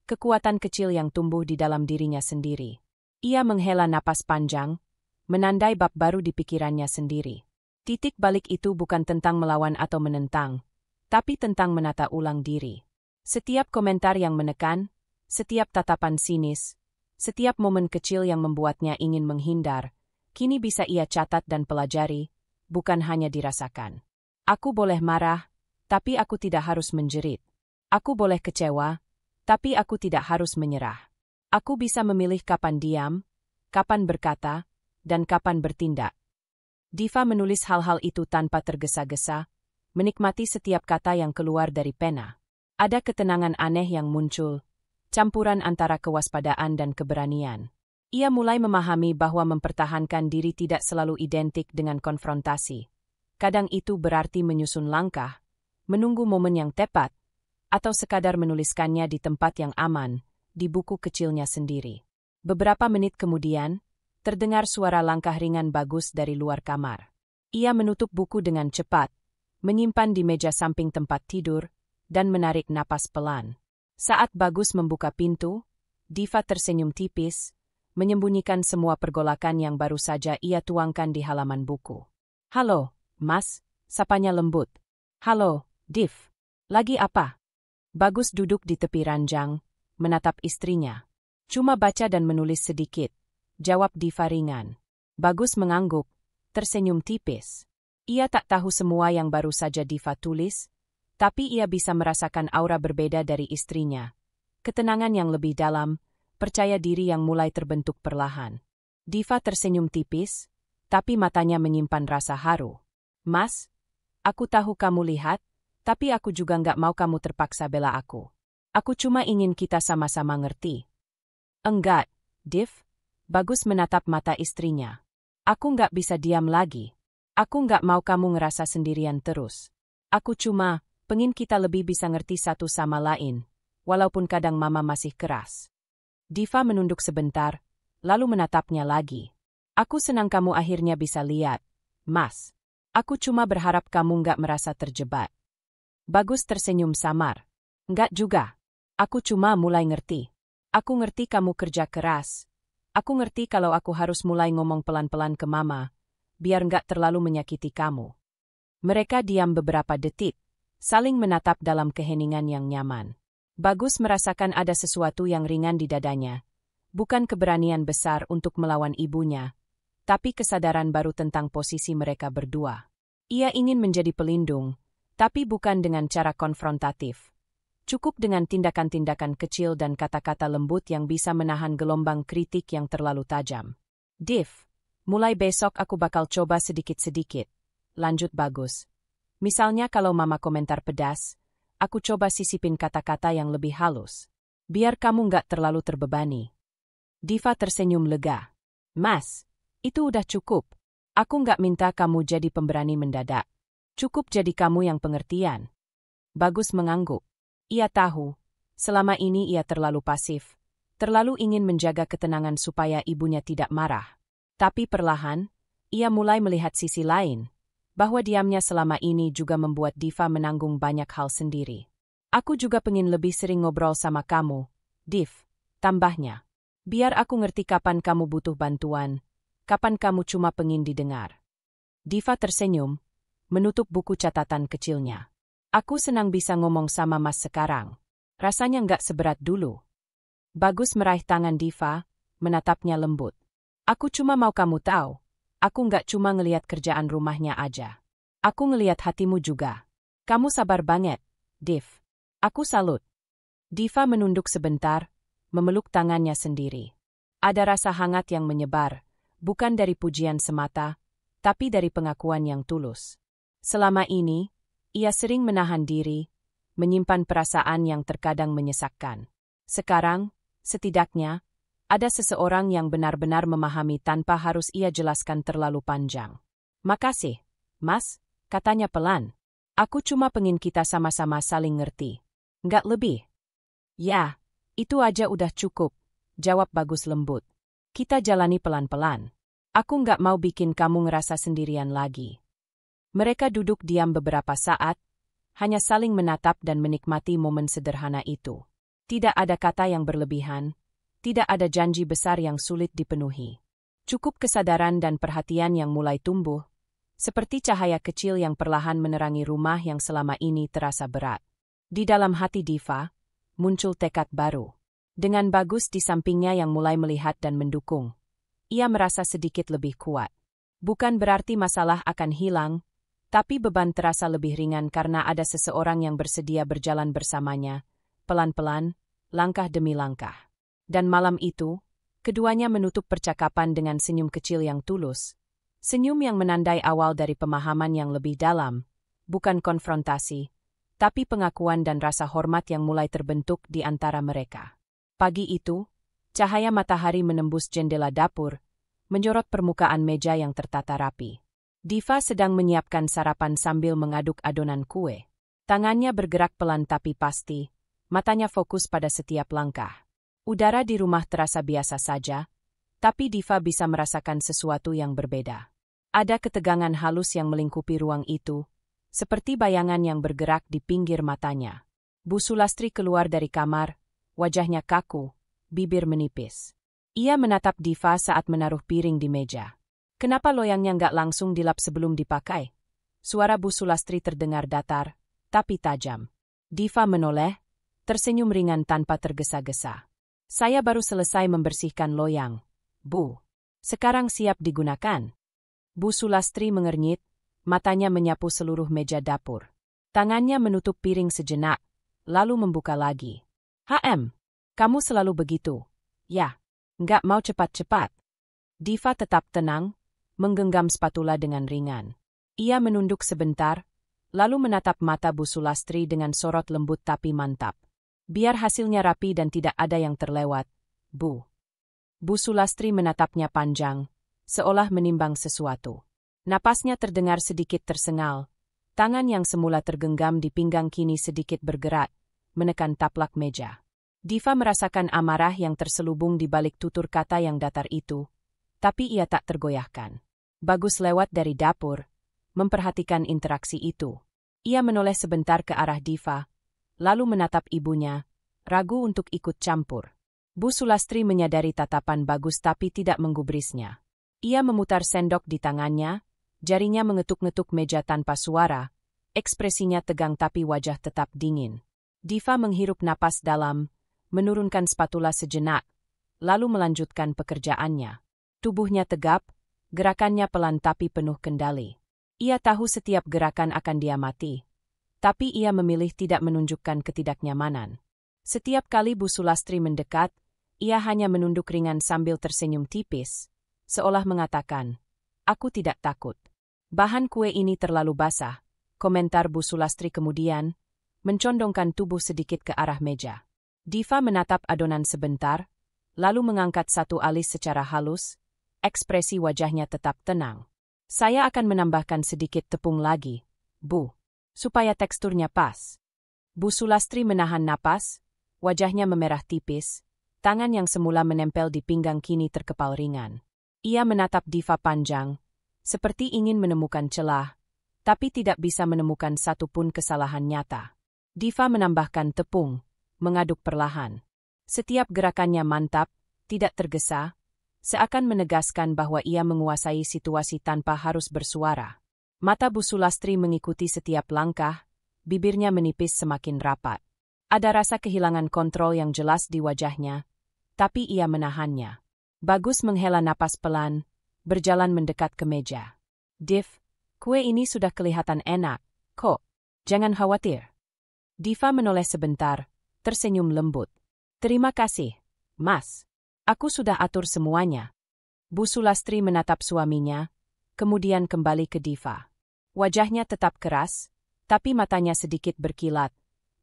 Kekuatan kecil yang tumbuh di dalam dirinya sendiri. Ia menghela napas panjang, menandai bab baru di pikirannya sendiri. Titik balik itu bukan tentang melawan atau menentang, tapi tentang menata ulang diri. Setiap komentar yang menekan, setiap tatapan sinis, setiap momen kecil yang membuatnya ingin menghindar, kini bisa ia catat dan pelajari, bukan hanya dirasakan. Aku boleh marah, tapi aku tidak harus menjerit. Aku boleh kecewa, tapi aku tidak harus menyerah. Aku bisa memilih kapan diam, kapan berkata, dan kapan bertindak. Diva menulis hal-hal itu tanpa tergesa-gesa, menikmati setiap kata yang keluar dari pena. Ada ketenangan aneh yang muncul, campuran antara kewaspadaan dan keberanian. Ia mulai memahami bahwa mempertahankan diri tidak selalu identik dengan konfrontasi. Kadang itu berarti menyusun langkah, menunggu momen yang tepat, atau sekadar menuliskannya di tempat yang aman, di buku kecilnya sendiri. Beberapa menit kemudian, terdengar suara langkah ringan Bagus dari luar kamar. Ia menutup buku dengan cepat, menyimpan di meja samping tempat tidur, dan menarik napas pelan. Saat Bagus membuka pintu, Diva tersenyum tipis, menyembunyikan semua pergolakan yang baru saja ia tuangkan di halaman buku. "Halo, Mas," sapanya lembut. "Halo, Div. Lagi apa?" Bagus duduk di tepi ranjang, menatap istrinya. "Cuma baca dan menulis sedikit," jawab Diva ringan. Bagus mengangguk, tersenyum tipis. Ia tak tahu semua yang baru saja Diva tulis, tapi ia bisa merasakan aura berbeda dari istrinya. Ketenangan yang lebih dalam, percaya diri yang mulai terbentuk perlahan. Diva tersenyum tipis, tapi matanya menyimpan rasa haru. Mas, aku tahu kamu lihat, tapi aku juga nggak mau kamu terpaksa bela aku. Aku cuma ingin kita sama-sama ngerti. Enggak, Div. Bagus menatap mata istrinya. Aku nggak bisa diam lagi. Aku nggak mau kamu ngerasa sendirian terus. Aku cuma pengen kita lebih bisa ngerti satu sama lain, walaupun kadang mama masih keras. Diva menunduk sebentar, lalu menatapnya lagi. Aku senang kamu akhirnya bisa lihat, Mas. Aku cuma berharap kamu nggak merasa terjebak. Bagus tersenyum samar. Nggak juga. Aku cuma mulai ngerti. Aku ngerti kamu kerja keras. Aku ngerti kalau aku harus mulai ngomong pelan-pelan ke mama, biar nggak terlalu menyakiti kamu. Mereka diam beberapa detik, saling menatap dalam keheningan yang nyaman. Bagus merasakan ada sesuatu yang ringan di dadanya. Bukan keberanian besar untuk melawan ibunya, tapi kesadaran baru tentang posisi mereka berdua. Ia ingin menjadi pelindung, tapi bukan dengan cara konfrontatif. Cukup dengan tindakan-tindakan kecil dan kata-kata lembut yang bisa menahan gelombang kritik yang terlalu tajam. Div, mulai besok aku bakal coba sedikit-sedikit. Lanjut Bagus. Misalnya kalau mama komentar pedas, aku coba sisipin kata-kata yang lebih halus. Biar kamu nggak terlalu terbebani. Diva tersenyum lega. Mas, itu udah cukup. Aku nggak minta kamu jadi pemberani mendadak. Cukup jadi kamu yang pengertian. Bagus mengangguk. Ia tahu, selama ini ia terlalu pasif, terlalu ingin menjaga ketenangan supaya ibunya tidak marah. Tapi perlahan, ia mulai melihat sisi lain, bahwa diamnya selama ini juga membuat Diva menanggung banyak hal sendiri. Aku juga pengen lebih sering ngobrol sama kamu, Div, tambahnya. Biar aku ngerti kapan kamu butuh bantuan, kapan kamu cuma pengen didengar. Diva tersenyum, menutup buku catatan kecilnya. Aku senang bisa ngomong sama Mas sekarang. Rasanya nggak seberat dulu. Bagus meraih tangan Diva, menatapnya lembut. Aku cuma mau kamu tahu, aku nggak cuma ngelihat kerjaan rumahnya aja. Aku ngelihat hatimu juga. Kamu sabar banget, Div. Aku salut. Diva menunduk sebentar, memeluk tangannya sendiri. Ada rasa hangat yang menyebar, bukan dari pujian semata, tapi dari pengakuan yang tulus. Selama ini, ia sering menahan diri, menyimpan perasaan yang terkadang menyesakkan. Sekarang, setidaknya, ada seseorang yang benar-benar memahami tanpa harus ia jelaskan terlalu panjang. Makasih, Mas, katanya pelan. Aku cuma pengen kita sama-sama saling ngerti. Nggak lebih. Ya, itu aja udah cukup, jawab Bagus lembut. Kita jalani pelan-pelan. Aku nggak mau bikin kamu ngerasa sendirian lagi. Mereka duduk diam beberapa saat, hanya saling menatap dan menikmati momen sederhana itu. Tidak ada kata yang berlebihan, tidak ada janji besar yang sulit dipenuhi. Cukup kesadaran dan perhatian yang mulai tumbuh, seperti cahaya kecil yang perlahan menerangi rumah yang selama ini terasa berat. Di dalam hati Diva, muncul tekad baru. Dengan Bagus di sampingnya yang mulai melihat dan mendukung, ia merasa sedikit lebih kuat. Bukan berarti masalah akan hilang, tapi beban terasa lebih ringan karena ada seseorang yang bersedia berjalan bersamanya, pelan-pelan, langkah demi langkah. Dan malam itu, keduanya menutup percakapan dengan senyum kecil yang tulus. Senyum yang menandai awal dari pemahaman yang lebih dalam, bukan konfrontasi, tapi pengakuan dan rasa hormat yang mulai terbentuk di antara mereka. Pagi itu, cahaya matahari menembus jendela dapur, menyorot permukaan meja yang tertata rapi. Diva sedang menyiapkan sarapan sambil mengaduk adonan kue. Tangannya bergerak pelan tapi pasti, matanya fokus pada setiap langkah. Udara di rumah terasa biasa saja, tapi Diva bisa merasakan sesuatu yang berbeda. Ada ketegangan halus yang melingkupi ruang itu, seperti bayangan yang bergerak di pinggir matanya. Bu Sulastri keluar dari kamar, wajahnya kaku, bibir menipis. Ia menatap Diva saat menaruh piring di meja. Kenapa loyangnya nggak langsung dilap sebelum dipakai? Suara Bu Sulastri terdengar datar, tapi tajam. Diva menoleh, tersenyum ringan tanpa tergesa-gesa. Saya baru selesai membersihkan loyang, Bu. Sekarang siap digunakan. Bu Sulastri mengernyit, matanya menyapu seluruh meja dapur. Tangannya menutup piring sejenak, lalu membuka lagi. Kamu selalu begitu. Ya, nggak mau cepat-cepat. Diva tetap tenang, menggenggam spatula dengan ringan. Ia menunduk sebentar, lalu menatap mata Bu Sulastri dengan sorot lembut tapi mantap. Biar hasilnya rapi dan tidak ada yang terlewat, Bu. Bu Sulastri menatapnya panjang, seolah menimbang sesuatu. Napasnya terdengar sedikit tersengal. Tangan yang semula tergenggam di pinggang kini sedikit bergerak, menekan taplak meja. Diva merasakan amarah yang terselubung di balik tutur kata yang datar itu, tapi ia tak tergoyahkan. Bagus lewat dari dapur, memperhatikan interaksi itu. Ia menoleh sebentar ke arah Diva, lalu menatap ibunya, ragu untuk ikut campur. Bu Sulastri menyadari tatapan Bagus tapi tidak menggubrisnya. Ia memutar sendok di tangannya, jarinya mengetuk-ngetuk meja tanpa suara, ekspresinya tegang tapi wajah tetap dingin. Diva menghirup napas dalam, menurunkan spatula sejenak, lalu melanjutkan pekerjaannya. Tubuhnya tegap, gerakannya pelan tapi penuh kendali. Ia tahu setiap gerakan akan diamati, tapi ia memilih tidak menunjukkan ketidaknyamanan. Setiap kali Bu Sulastri mendekat, ia hanya menunduk ringan sambil tersenyum tipis, seolah mengatakan, "Aku tidak takut." "Bahan kue ini terlalu basah," komentar Bu Sulastri kemudian, mencondongkan tubuh sedikit ke arah meja. Diva menatap adonan sebentar, lalu mengangkat satu alis secara halus, ekspresi wajahnya tetap tenang. "Saya akan menambahkan sedikit tepung lagi, Bu, supaya teksturnya pas." Bu Sulastri menahan napas, wajahnya memerah tipis, tangan yang semula menempel di pinggang kini terkepal ringan. Ia menatap Diva panjang, seperti ingin menemukan celah, tapi tidak bisa menemukan satu pun kesalahan nyata. Diva menambahkan tepung, mengaduk perlahan. Setiap gerakannya mantap, tidak tergesa, seakan menegaskan bahwa ia menguasai situasi tanpa harus bersuara. Mata Bu Sulastri mengikuti setiap langkah, bibirnya menipis semakin rapat. Ada rasa kehilangan kontrol yang jelas di wajahnya, tapi ia menahannya. Bagus menghela napas pelan, berjalan mendekat ke meja. "Div, kue ini sudah kelihatan enak, kok. Jangan khawatir." Diva menoleh sebentar, tersenyum lembut. "Terima kasih, Mas. Aku sudah atur semuanya." Bu Sulastri menatap suaminya, kemudian kembali ke Diva. Wajahnya tetap keras, tapi matanya sedikit berkilat,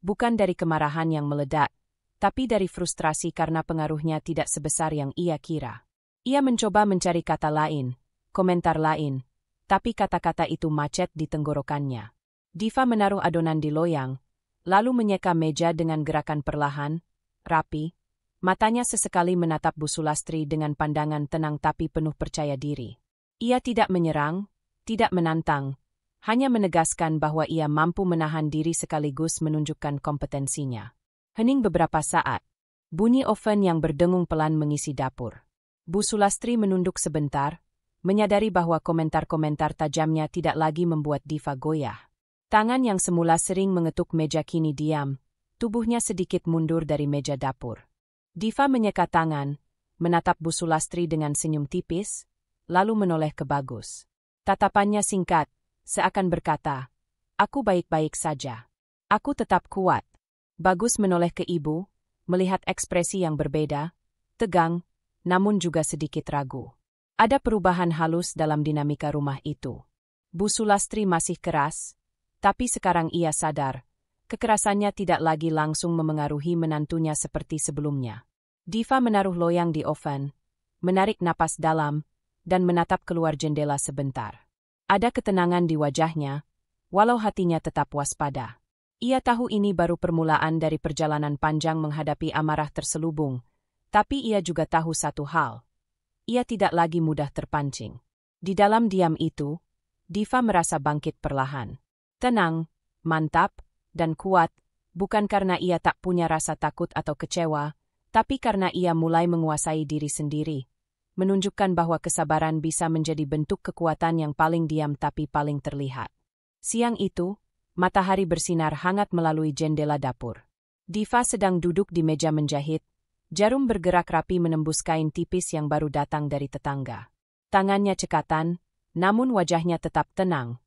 bukan dari kemarahan yang meledak, tapi dari frustrasi karena pengaruhnya tidak sebesar yang ia kira. Ia mencoba mencari kata lain, komentar lain, tapi kata-kata itu macet di tenggorokannya. Diva menaruh adonan di loyang, lalu menyeka meja dengan gerakan perlahan, rapi. Matanya sesekali menatap Bu Sulastri dengan pandangan tenang tapi penuh percaya diri. Ia tidak menyerang, tidak menantang, hanya menegaskan bahwa ia mampu menahan diri sekaligus menunjukkan kompetensinya. Hening beberapa saat. Bunyi oven yang berdengung pelan mengisi dapur. Bu Sulastri menunduk sebentar, menyadari bahwa komentar-komentar tajamnya tidak lagi membuat Diva goyah. Tangan yang semula sering mengetuk meja kini diam, tubuhnya sedikit mundur dari meja dapur. Diva menyeka tangan, menatap Bu Sulastri dengan senyum tipis, lalu menoleh ke Bagus. Tatapannya singkat, seakan berkata, "Aku baik-baik saja. Aku tetap kuat." Bagus menoleh ke ibu, melihat ekspresi yang berbeda, tegang, namun juga sedikit ragu. Ada perubahan halus dalam dinamika rumah itu. Bu Sulastri masih keras, tapi sekarang ia sadar, kekerasannya tidak lagi langsung memengaruhi menantunya seperti sebelumnya. Diva menaruh loyang di oven, menarik napas dalam, dan menatap keluar jendela sebentar. Ada ketenangan di wajahnya, walau hatinya tetap waspada. Ia tahu ini baru permulaan dari perjalanan panjang menghadapi amarah terselubung, tapi ia juga tahu satu hal. Ia tidak lagi mudah terpancing. Di dalam diam itu, Diva merasa bangkit perlahan. Tenang, mantap, dan kuat, bukan karena ia tak punya rasa takut atau kecewa, tapi karena ia mulai menguasai diri sendiri, menunjukkan bahwa kesabaran bisa menjadi bentuk kekuatan yang paling diam tapi paling terlihat. Siang itu, matahari bersinar hangat melalui jendela dapur. Diva sedang duduk di meja menjahit, Jarum bergerak rapi menembus kain tipis yang baru datang dari tetangga. Tangannya cekatan, namun wajahnya tetap tenang.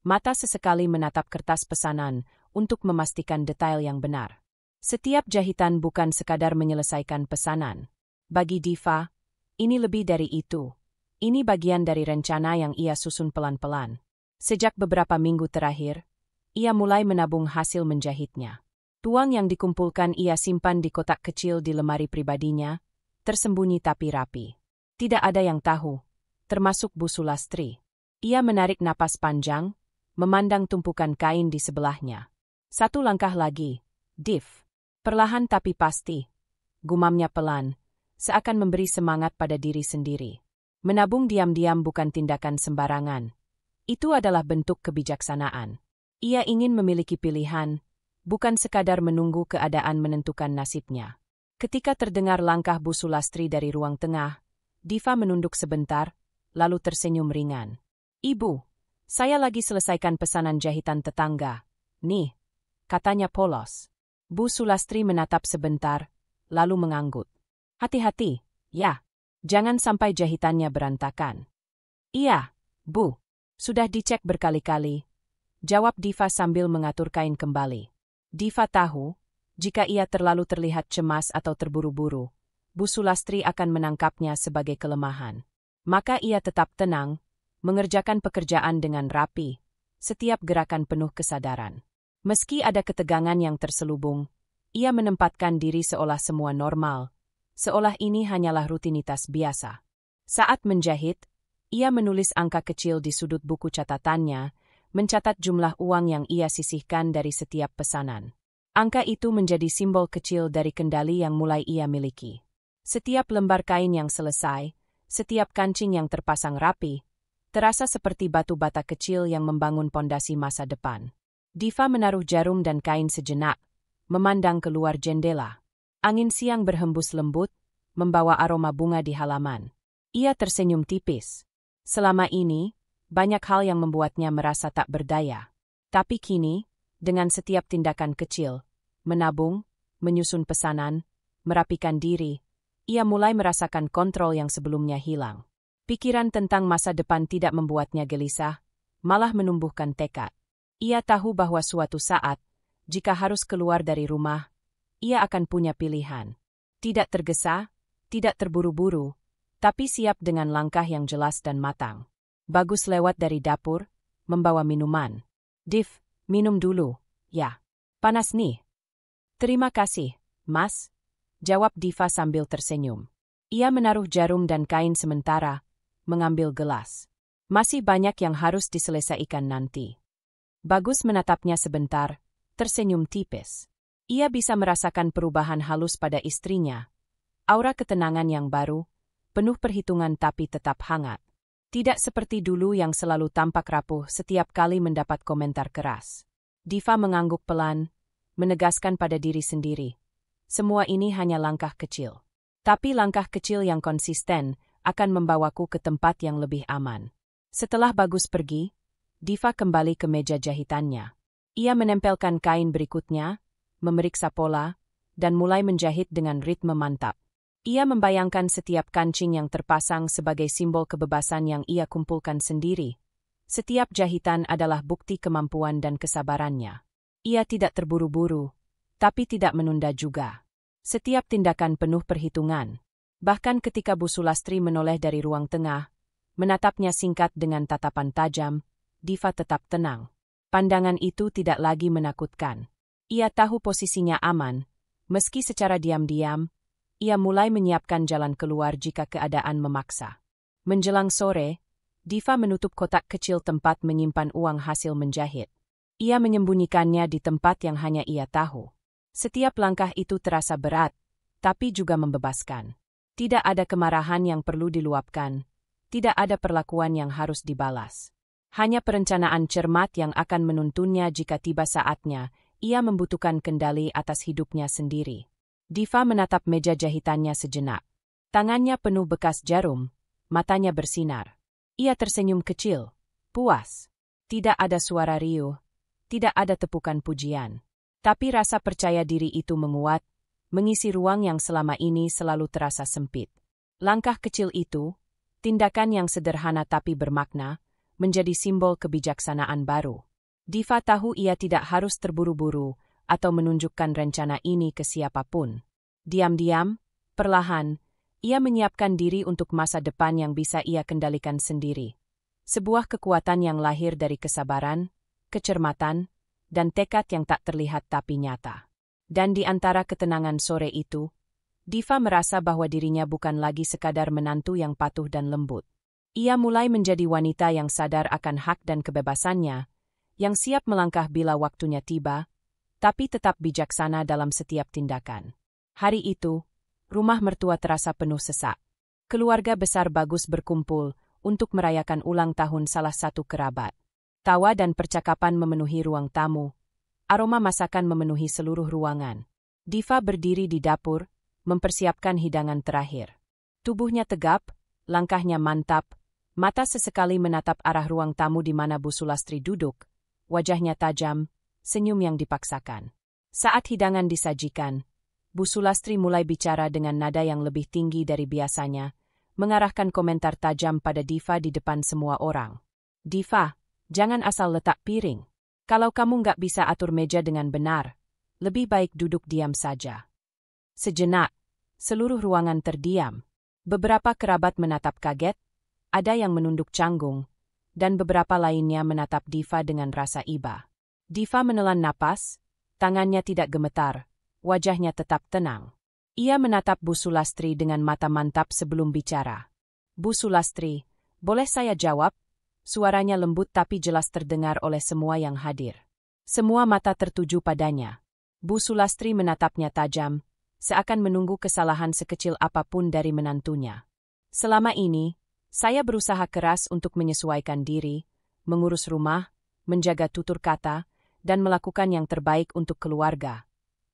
Mata sesekali menatap kertas pesanan untuk memastikan detail yang benar. Setiap jahitan bukan sekadar menyelesaikan pesanan. Bagi Diva, ini lebih dari itu. Ini bagian dari rencana yang ia susun pelan-pelan. Sejak beberapa minggu terakhir, ia mulai menabung hasil menjahitnya. Tuang yang dikumpulkan ia simpan di kotak kecil di lemari pribadinya, tersembunyi tapi rapi. Tidak ada yang tahu, termasuk Bu Sulastri. Ia menarik napas panjang, memandang tumpukan kain di sebelahnya. Satu langkah lagi, Div. Perlahan tapi pasti. Gumamnya pelan, seakan memberi semangat pada diri sendiri. Menabung diam-diam bukan tindakan sembarangan. Itu adalah bentuk kebijaksanaan. Ia ingin memiliki pilihan, bukan sekadar menunggu keadaan menentukan nasibnya. Ketika terdengar langkah Bu Sulastri dari ruang tengah, Diva menunduk sebentar, lalu tersenyum ringan. "Ibu, saya lagi selesaikan pesanan jahitan tetangga. Nih," katanya polos. Bu Sulastri menatap sebentar, lalu mengangguk. "Hati-hati, ya. Jangan sampai jahitannya berantakan." "Iya, Bu. Sudah dicek berkali-kali," jawab Diva sambil mengatur kain kembali. Diva tahu, jika ia terlalu terlihat cemas atau terburu-buru, Bu Sulastri akan menangkapnya sebagai kelemahan. Maka ia tetap tenang, mengerjakan pekerjaan dengan rapi, setiap gerakan penuh kesadaran. Meski ada ketegangan yang terselubung, ia menempatkan diri seolah semua normal, seolah ini hanyalah rutinitas biasa. Saat menjahit, ia menulis angka kecil di sudut buku catatannya, mencatat jumlah uang yang ia sisihkan dari setiap pesanan. Angka itu menjadi simbol kecil dari kendali yang mulai ia miliki. Setiap lembar kain yang selesai, setiap kancing yang terpasang rapi, terasa seperti batu bata kecil yang membangun pondasi masa depan. Diva menaruh jarum dan kain sejenak, memandang keluar jendela. Angin siang berhembus lembut, membawa aroma bunga di halaman. Ia tersenyum tipis. Selama ini, banyak hal yang membuatnya merasa tak berdaya. Tapi kini, dengan setiap tindakan kecil, menabung, menyusun pesanan, merapikan diri, ia mulai merasakan kontrol yang sebelumnya hilang. Pikiran tentang masa depan tidak membuatnya gelisah, malah menumbuhkan tekad. Ia tahu bahwa suatu saat, jika harus keluar dari rumah, ia akan punya pilihan. Tidak tergesa, tidak terburu-buru, tapi siap dengan langkah yang jelas dan matang. Bagus lewat dari dapur, membawa minuman. "Div, minum dulu, ya. Panas nih." "Terima kasih, Mas," jawab Diva sambil tersenyum. Ia menaruh jarum dan kain sementara, mengambil gelas. Masih banyak yang harus diselesaikan nanti. Bagus menatapnya sebentar, tersenyum tipis. Ia bisa merasakan perubahan halus pada istrinya. Aura ketenangan yang baru, penuh perhitungan tapi tetap hangat. Tidak seperti dulu yang selalu tampak rapuh setiap kali mendapat komentar keras. Diva mengangguk pelan, menegaskan pada diri sendiri. Semua ini hanya langkah kecil. Tapi langkah kecil yang konsisten akan membawaku ke tempat yang lebih aman. Setelah Bagus pergi, Diva kembali ke meja jahitannya. Ia menempelkan kain berikutnya, memeriksa pola, dan mulai menjahit dengan ritme mantap. Ia membayangkan setiap kancing yang terpasang sebagai simbol kebebasan yang ia kumpulkan sendiri. Setiap jahitan adalah bukti kemampuan dan kesabarannya. Ia tidak terburu-buru, tapi tidak menunda juga. Setiap tindakan penuh perhitungan. Bahkan ketika Bu Sulastri menoleh dari ruang tengah, menatapnya singkat dengan tatapan tajam, Diva tetap tenang. Pandangan itu tidak lagi menakutkan. Ia tahu posisinya aman, meski secara diam-diam, ia mulai menyiapkan jalan keluar jika keadaan memaksa. Menjelang sore, Diva menutup kotak kecil tempat menyimpan uang hasil menjahit. Ia menyembunyikannya di tempat yang hanya ia tahu. Setiap langkah itu terasa berat, tapi juga membebaskan. Tidak ada kemarahan yang perlu diluapkan, tidak ada perlakuan yang harus dibalas. Hanya perencanaan cermat yang akan menuntunnya jika tiba saatnya, ia membutuhkan kendali atas hidupnya sendiri. Diva menatap meja jahitannya sejenak. Tangannya penuh bekas jarum, matanya bersinar. Ia tersenyum kecil, puas. Tidak ada suara riuh, tidak ada tepukan pujian. Tapi rasa percaya diri itu menguat, mengisi ruang yang selama ini selalu terasa sempit. Langkah kecil itu, tindakan yang sederhana tapi bermakna, menjadi simbol kebijaksanaan baru. Diva tahu ia tidak harus terburu-buru atau menunjukkan rencana ini ke siapapun. Diam-diam, perlahan, ia menyiapkan diri untuk masa depan yang bisa ia kendalikan sendiri. Sebuah kekuatan yang lahir dari kesabaran, kecermatan, dan tekad yang tak terlihat tapi nyata. Dan di antara ketenangan sore itu, Diva merasa bahwa dirinya bukan lagi sekadar menantu yang patuh dan lembut. Ia mulai menjadi wanita yang sadar akan hak dan kebebasannya, yang siap melangkah bila waktunya tiba, tapi tetap bijaksana dalam setiap tindakan. Hari itu, rumah mertua terasa penuh sesak. Keluarga besar Bagus berkumpul untuk merayakan ulang tahun salah satu kerabat. Tawa dan percakapan memenuhi ruang tamu. Aroma masakan memenuhi seluruh ruangan. Diva berdiri di dapur, mempersiapkan hidangan terakhir. Tubuhnya tegap, langkahnya mantap, mata sesekali menatap arah ruang tamu di mana Bu Sulastri duduk, wajahnya tajam, senyum yang dipaksakan. Saat hidangan disajikan, Bu Sulastri mulai bicara dengan nada yang lebih tinggi dari biasanya, mengarahkan komentar tajam pada Diva di depan semua orang. Diva, jangan asal letak piring. Kalau kamu nggak bisa atur meja dengan benar, lebih baik duduk diam saja. Sejenak, seluruh ruangan terdiam. Beberapa kerabat menatap kaget, ada yang menunduk canggung, dan beberapa lainnya menatap Diva dengan rasa iba. Diva menelan napas, tangannya tidak gemetar, wajahnya tetap tenang. Ia menatap Bu Sulastri dengan mata mantap sebelum bicara. Bu Sulastri, boleh saya jawab? Suaranya lembut tapi jelas terdengar oleh semua yang hadir. Semua mata tertuju padanya. Bu Sulastri menatapnya tajam, seakan menunggu kesalahan sekecil apapun dari menantunya. Selama ini, saya berusaha keras untuk menyesuaikan diri, mengurus rumah, menjaga tutur kata, dan melakukan yang terbaik untuk keluarga.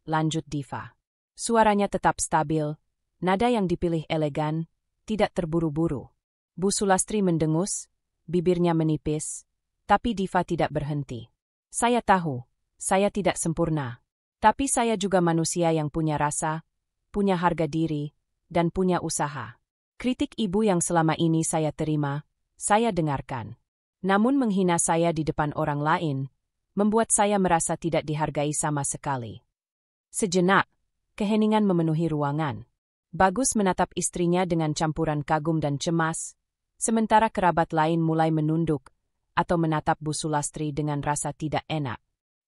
Lanjut Diva. Suaranya tetap stabil, nada yang dipilih elegan, tidak terburu-buru. Bu Sulastri mendengus, bibirnya menipis, tapi Diva tidak berhenti. Saya tahu, saya tidak sempurna. Tapi saya juga manusia yang punya rasa, punya harga diri, dan punya usaha. Kritik ibu yang selama ini saya terima, saya dengarkan. Namun menghina saya di depan orang lain, membuat saya merasa tidak dihargai sama sekali. Sejenak, keheningan memenuhi ruangan. Bagus menatap istrinya dengan campuran kagum dan cemas, sementara kerabat lain mulai menunduk atau menatap Bu Sulastri dengan rasa tidak enak.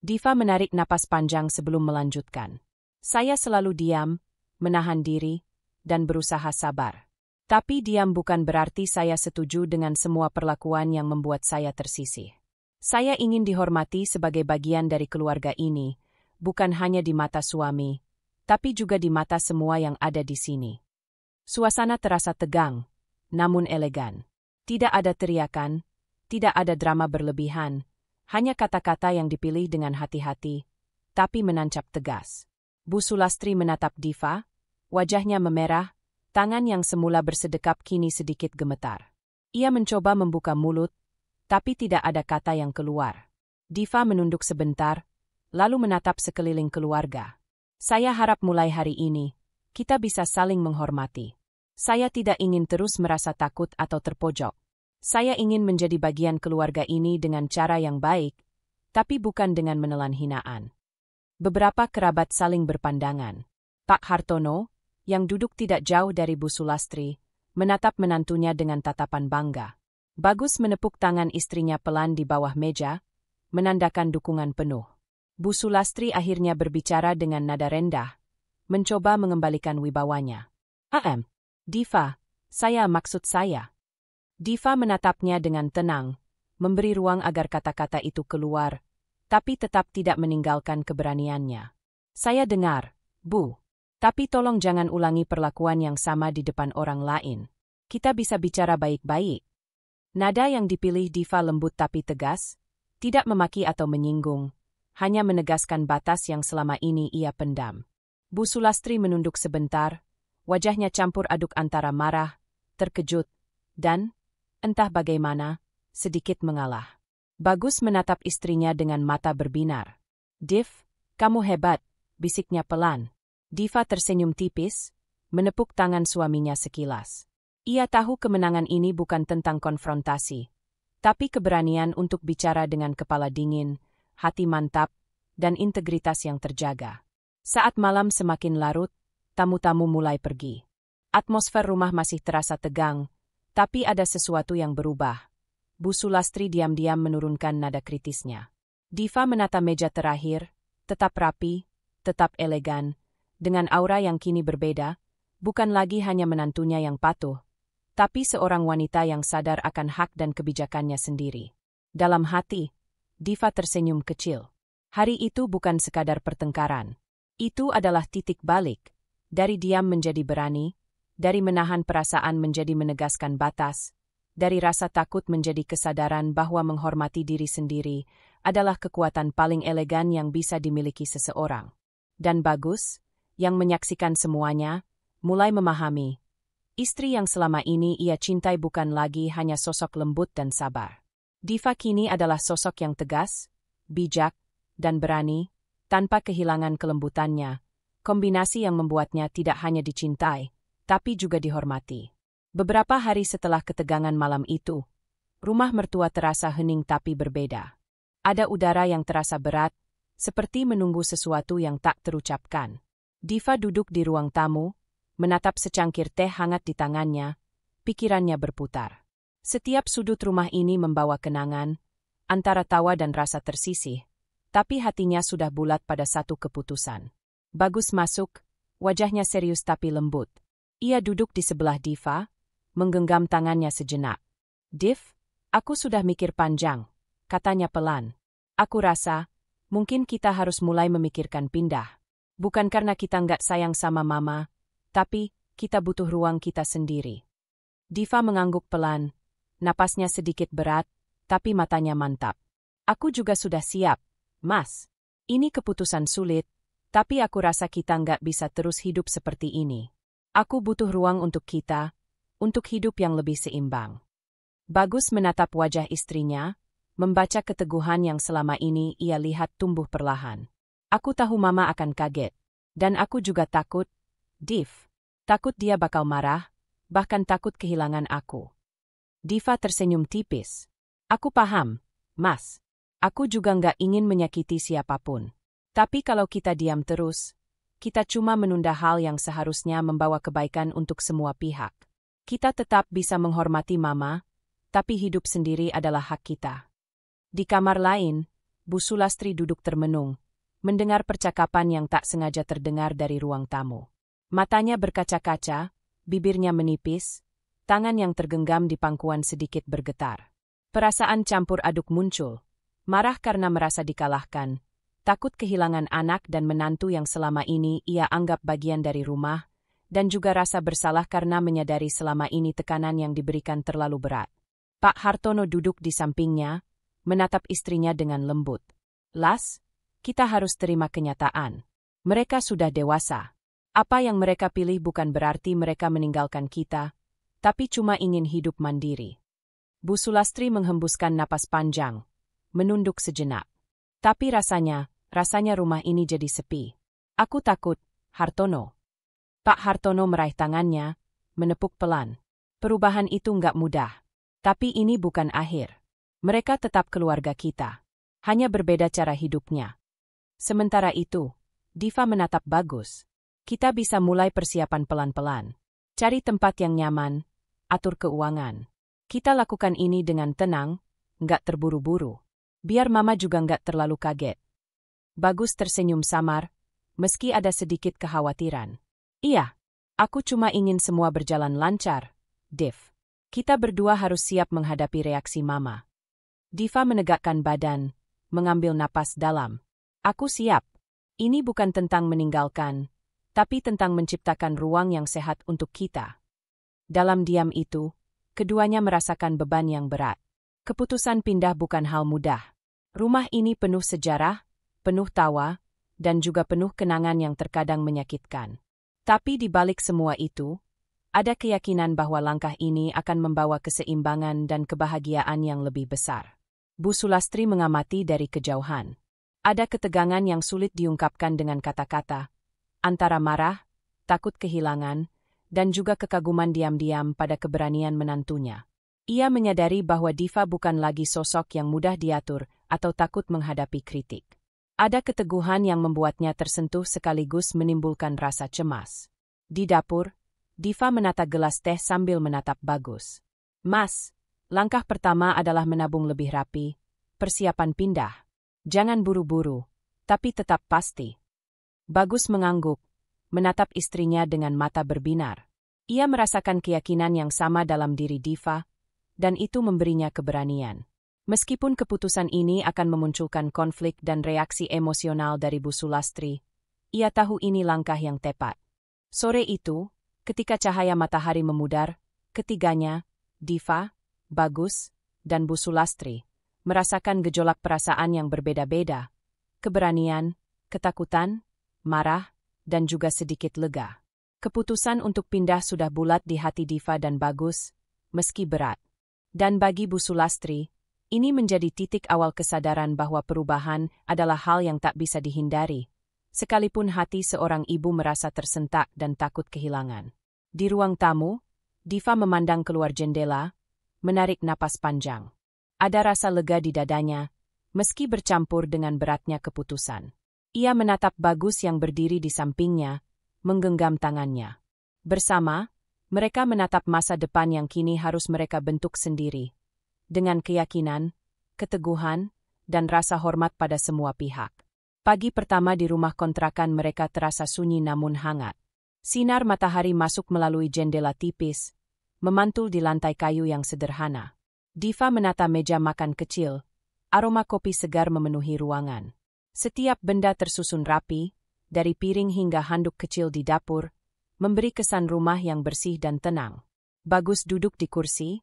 Diva menarik napas panjang sebelum melanjutkan. Saya selalu diam, menahan diri, dan berusaha sabar. Tapi diam bukan berarti saya setuju dengan semua perlakuan yang membuat saya tersisih. Saya ingin dihormati sebagai bagian dari keluarga ini, bukan hanya di mata suami, tapi juga di mata semua yang ada di sini. Suasana terasa tegang, namun elegan. Tidak ada teriakan, tidak ada drama berlebihan, hanya kata-kata yang dipilih dengan hati-hati, tapi menancap tegas. Bu Sulastri menatap Diva, wajahnya memerah, tangan yang semula bersedekap kini sedikit gemetar. Ia mencoba membuka mulut, tapi tidak ada kata yang keluar. Diva menunduk sebentar, lalu menatap sekeliling keluarga. Saya harap mulai hari ini, kita bisa saling menghormati. Saya tidak ingin terus merasa takut atau terpojok. Saya ingin menjadi bagian keluarga ini dengan cara yang baik, tapi bukan dengan menelan hinaan. Beberapa kerabat saling berpandangan. Pak Hartono, yang duduk tidak jauh dari Bu Sulastri, menatap menantunya dengan tatapan bangga. Bagus menepuk tangan istrinya pelan di bawah meja, menandakan dukungan penuh. Bu Sulastri akhirnya berbicara dengan nada rendah, mencoba mengembalikan wibawanya. Diva, maksud saya. Diva menatapnya dengan tenang, memberi ruang agar kata-kata itu keluar, tapi tetap tidak meninggalkan keberaniannya. Saya dengar, Bu. Tapi tolong jangan ulangi perlakuan yang sama di depan orang lain. Kita bisa bicara baik-baik. Nada yang dipilih Diva lembut tapi tegas, tidak memaki atau menyinggung, hanya menegaskan batas yang selama ini ia pendam. Bu Sulastri menunduk sebentar, wajahnya campur aduk antara marah, terkejut, dan, entah bagaimana, sedikit mengalah. Bagus menatap istrinya dengan mata berbinar. Div, kamu hebat, bisiknya pelan. Diva tersenyum tipis, menepuk tangan suaminya sekilas. Ia tahu kemenangan ini bukan tentang konfrontasi, tapi keberanian untuk bicara dengan kepala dingin, hati mantap, dan integritas yang terjaga. Saat malam semakin larut, tamu-tamu mulai pergi. Atmosfer rumah masih terasa tegang, tapi ada sesuatu yang berubah. Bu Sulastri diam-diam menurunkan nada kritisnya. Diva menata meja terakhir, tetap rapi, tetap elegan, dengan aura yang kini berbeda, bukan lagi hanya menantunya yang patuh, tapi seorang wanita yang sadar akan hak dan kebijakannya sendiri. Dalam hati, Diva tersenyum kecil. Hari itu bukan sekadar pertengkaran. Itu adalah titik balik. Dari diam menjadi berani, dari menahan perasaan menjadi menegaskan batas, dari rasa takut menjadi kesadaran bahwa menghormati diri sendiri adalah kekuatan paling elegan yang bisa dimiliki seseorang. Dan Bagus, yang menyaksikan semuanya, mulai memahami. Istri yang selama ini ia cintai bukan lagi hanya sosok lembut dan sabar. Diva kini adalah sosok yang tegas, bijak, dan berani, tanpa kehilangan kelembutannya, kombinasi yang membuatnya tidak hanya dicintai, tapi juga dihormati. Beberapa hari setelah ketegangan malam itu, rumah mertua terasa hening tapi berbeda. Ada udara yang terasa berat, seperti menunggu sesuatu yang tak terucapkan. Diva duduk di ruang tamu, menatap secangkir teh hangat di tangannya, pikirannya berputar. Setiap sudut rumah ini membawa kenangan, antara tawa dan rasa tersisih, tapi hatinya sudah bulat pada satu keputusan. Bagus masuk, wajahnya serius tapi lembut. Ia duduk di sebelah Diva, menggenggam tangannya sejenak. "Div, aku sudah mikir panjang," katanya pelan. "Aku rasa, mungkin kita harus mulai memikirkan pindah. Bukan karena kita nggak sayang sama Mama, tapi kita butuh ruang kita sendiri." Diva mengangguk pelan, napasnya sedikit berat, tapi matanya mantap. "Aku juga sudah siap, Mas. Ini keputusan sulit, tapi aku rasa kita nggak bisa terus hidup seperti ini. Aku butuh ruang untuk kita, untuk hidup yang lebih seimbang." Bagus menatap wajah istrinya, membaca keteguhan yang selama ini ia lihat tumbuh perlahan. "Aku tahu Mama akan kaget. Dan aku juga takut, Div. Takut dia bakal marah, bahkan takut kehilangan aku." Diva tersenyum tipis. "Aku paham, Mas. Aku juga nggak ingin menyakiti siapapun. Tapi kalau kita diam terus, kita cuma menunda hal yang seharusnya membawa kebaikan untuk semua pihak. Kita tetap bisa menghormati Mama, tapi hidup sendiri adalah hak kita." Di kamar lain, Bu Sulastri duduk termenung, mendengar percakapan yang tak sengaja terdengar dari ruang tamu. Matanya berkaca-kaca, bibirnya menipis, tangan yang tergenggam di pangkuan sedikit bergetar. Perasaan campur aduk muncul, marah karena merasa dikalahkan, takut kehilangan anak dan menantu yang selama ini ia anggap bagian dari rumah, dan juga rasa bersalah karena menyadari selama ini tekanan yang diberikan terlalu berat. Pak Hartono duduk di sampingnya, menatap istrinya dengan lembut. "Las, kita harus terima kenyataan. Mereka sudah dewasa. Apa yang mereka pilih bukan berarti mereka meninggalkan kita, tapi cuma ingin hidup mandiri." Bu Sulastri menghembuskan napas panjang, menunduk sejenak. "Tapi rasanya rumah ini jadi sepi. Aku takut, Hartono." Pak Hartono meraih tangannya, menepuk pelan. "Perubahan itu nggak mudah. Tapi ini bukan akhir. Mereka tetap keluarga kita. Hanya berbeda cara hidupnya." Sementara itu, Diva menatap Bagus. "Kita bisa mulai persiapan pelan-pelan. Cari tempat yang nyaman, atur keuangan. Kita lakukan ini dengan tenang, nggak terburu-buru. Biar Mama juga nggak terlalu kaget." Bagus tersenyum samar, meski ada sedikit kekhawatiran. "Iya, aku cuma ingin semua berjalan lancar, Div. Kita berdua harus siap menghadapi reaksi Mama." Diva menegakkan badan, mengambil napas dalam. "Aku siap. Ini bukan tentang meninggalkan, tapi tentang menciptakan ruang yang sehat untuk kita." Dalam diam itu, keduanya merasakan beban yang berat. Keputusan pindah bukan hal mudah. Rumah ini penuh sejarah, penuh tawa, dan juga penuh kenangan yang terkadang menyakitkan. Tapi di balik semua itu, ada keyakinan bahwa langkah ini akan membawa keseimbangan dan kebahagiaan yang lebih besar. Bu Sulastri mengamati dari kejauhan. Ada ketegangan yang sulit diungkapkan dengan kata-kata, antara marah, takut kehilangan, dan juga kekaguman diam-diam pada keberanian menantunya. Ia menyadari bahwa Diva bukan lagi sosok yang mudah diatur atau takut menghadapi kritik. Ada keteguhan yang membuatnya tersentuh sekaligus menimbulkan rasa cemas. Di dapur, Diva menata gelas teh sambil menatap Bagus. "Mas, langkah pertama adalah menabung lebih rapi, persiapan pindah. Jangan buru-buru, tapi tetap pasti." Bagus mengangguk, menatap istrinya dengan mata berbinar. Ia merasakan keyakinan yang sama dalam diri Diva, dan itu memberinya keberanian. Meskipun keputusan ini akan memunculkan konflik dan reaksi emosional dari Bu Sulastri, ia tahu ini langkah yang tepat. Sore itu, ketika cahaya matahari memudar, ketiganya, Diva, Bagus, dan Bu Sulastri, merasakan gejolak perasaan yang berbeda-beda, keberanian, ketakutan, marah, dan juga sedikit lega. Keputusan untuk pindah sudah bulat di hati Diva dan Bagus, meski berat. Dan bagi Bu Sulastri, ini menjadi titik awal kesadaran bahwa perubahan adalah hal yang tak bisa dihindari, sekalipun hati seorang ibu merasa tersentak dan takut kehilangan. Di ruang tamu, Diva memandang keluar jendela, menarik napas panjang. Ada rasa lega di dadanya, meski bercampur dengan beratnya keputusan. Ia menatap Bagus yang berdiri di sampingnya, menggenggam tangannya. Bersama, mereka menatap masa depan yang kini harus mereka bentuk sendiri, dengan keyakinan, keteguhan, dan rasa hormat pada semua pihak. Pagi pertama di rumah kontrakan mereka terasa sunyi namun hangat. Sinar matahari masuk melalui jendela tipis, memantul di lantai kayu yang sederhana. Diva menata meja makan kecil, aroma kopi segar memenuhi ruangan. Setiap benda tersusun rapi, dari piring hingga handuk kecil di dapur, memberi kesan rumah yang bersih dan tenang. Bagus duduk di kursi,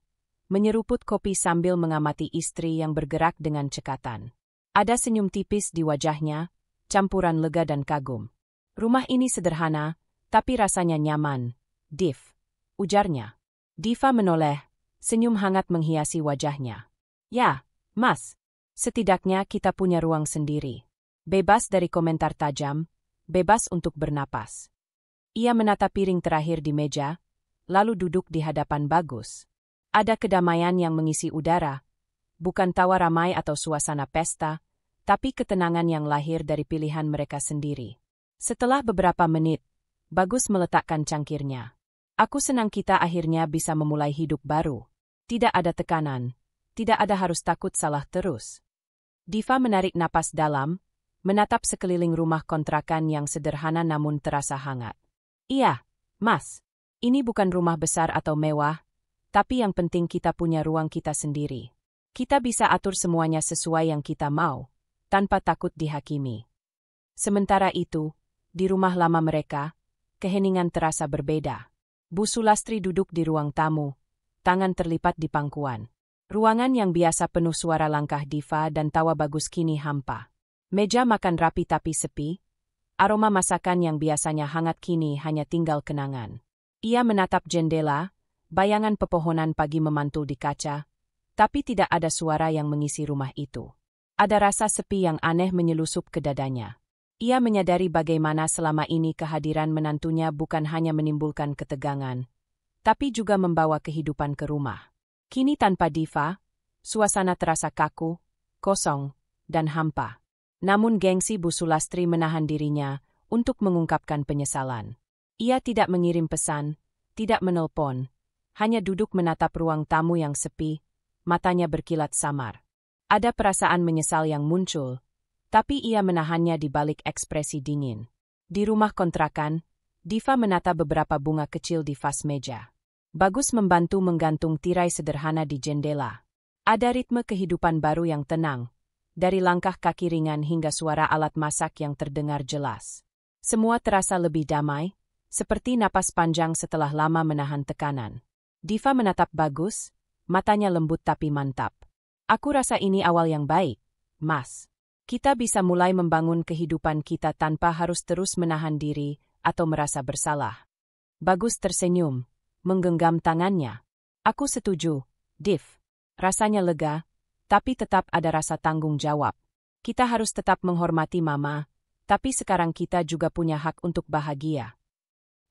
menyeruput kopi sambil mengamati istri yang bergerak dengan cekatan. Ada senyum tipis di wajahnya, campuran lega dan kagum. "Rumah ini sederhana, tapi rasanya nyaman, Div," ujarnya. Diva menoleh, senyum hangat menghiasi wajahnya. "Ya, Mas, setidaknya kita punya ruang sendiri. Bebas dari komentar tajam, bebas untuk bernapas." Ia menata piring terakhir di meja, lalu duduk di hadapan Bagus. Ada kedamaian yang mengisi udara, bukan tawa ramai atau suasana pesta, tapi ketenangan yang lahir dari pilihan mereka sendiri. Setelah beberapa menit, Bagus meletakkan cangkirnya. "Aku senang kita akhirnya bisa memulai hidup baru. Tidak ada tekanan, tidak ada harus takut salah terus." Diva menarik napas dalam, menatap sekeliling rumah kontrakan yang sederhana namun terasa hangat. "Iya, Mas. Ini bukan rumah besar atau mewah, tapi yang penting kita punya ruang kita sendiri. Kita bisa atur semuanya sesuai yang kita mau, tanpa takut dihakimi." Sementara itu, di rumah lama mereka, keheningan terasa berbeda. Bu Sulastri duduk di ruang tamu, tangan terlipat di pangkuan. Ruangan yang biasa penuh suara langkah Diva dan tawa Bagus kini hampa. Meja makan rapi tapi sepi. Aroma masakan yang biasanya hangat kini hanya tinggal kenangan. Ia menatap jendela, bayangan pepohonan pagi memantul di kaca, tapi tidak ada suara yang mengisi rumah itu. Ada rasa sepi yang aneh menyelusup ke dadanya. Ia menyadari bagaimana selama ini kehadiran menantunya bukan hanya menimbulkan ketegangan, tapi juga membawa kehidupan ke rumah. Kini tanpa Diva, suasana terasa kaku, kosong, dan hampa. Namun gengsi Bu Sulastri menahan dirinya untuk mengungkapkan penyesalan. Ia tidak mengirim pesan, tidak menelpon, hanya duduk menatap ruang tamu yang sepi, matanya berkilat samar. Ada perasaan menyesal yang muncul, tapi ia menahannya di balik ekspresi dingin. Di rumah kontrakan, Diva menata beberapa bunga kecil di vas meja. Bagus membantu menggantung tirai sederhana di jendela. Ada ritme kehidupan baru yang tenang, dari langkah kaki ringan hingga suara alat masak yang terdengar jelas. Semua terasa lebih damai, seperti napas panjang setelah lama menahan tekanan. Diva menatap Bagus, matanya lembut tapi mantap. "Aku rasa ini awal yang baik, Mas. Kita bisa mulai membangun kehidupan kita tanpa harus terus menahan diri atau merasa bersalah." Bagus tersenyum, menggenggam tangannya. "Aku setuju, Div." Rasanya lega, tapi tetap ada rasa tanggung jawab. Kita harus tetap menghormati Mama, Tapi sekarang kita juga punya hak untuk bahagia.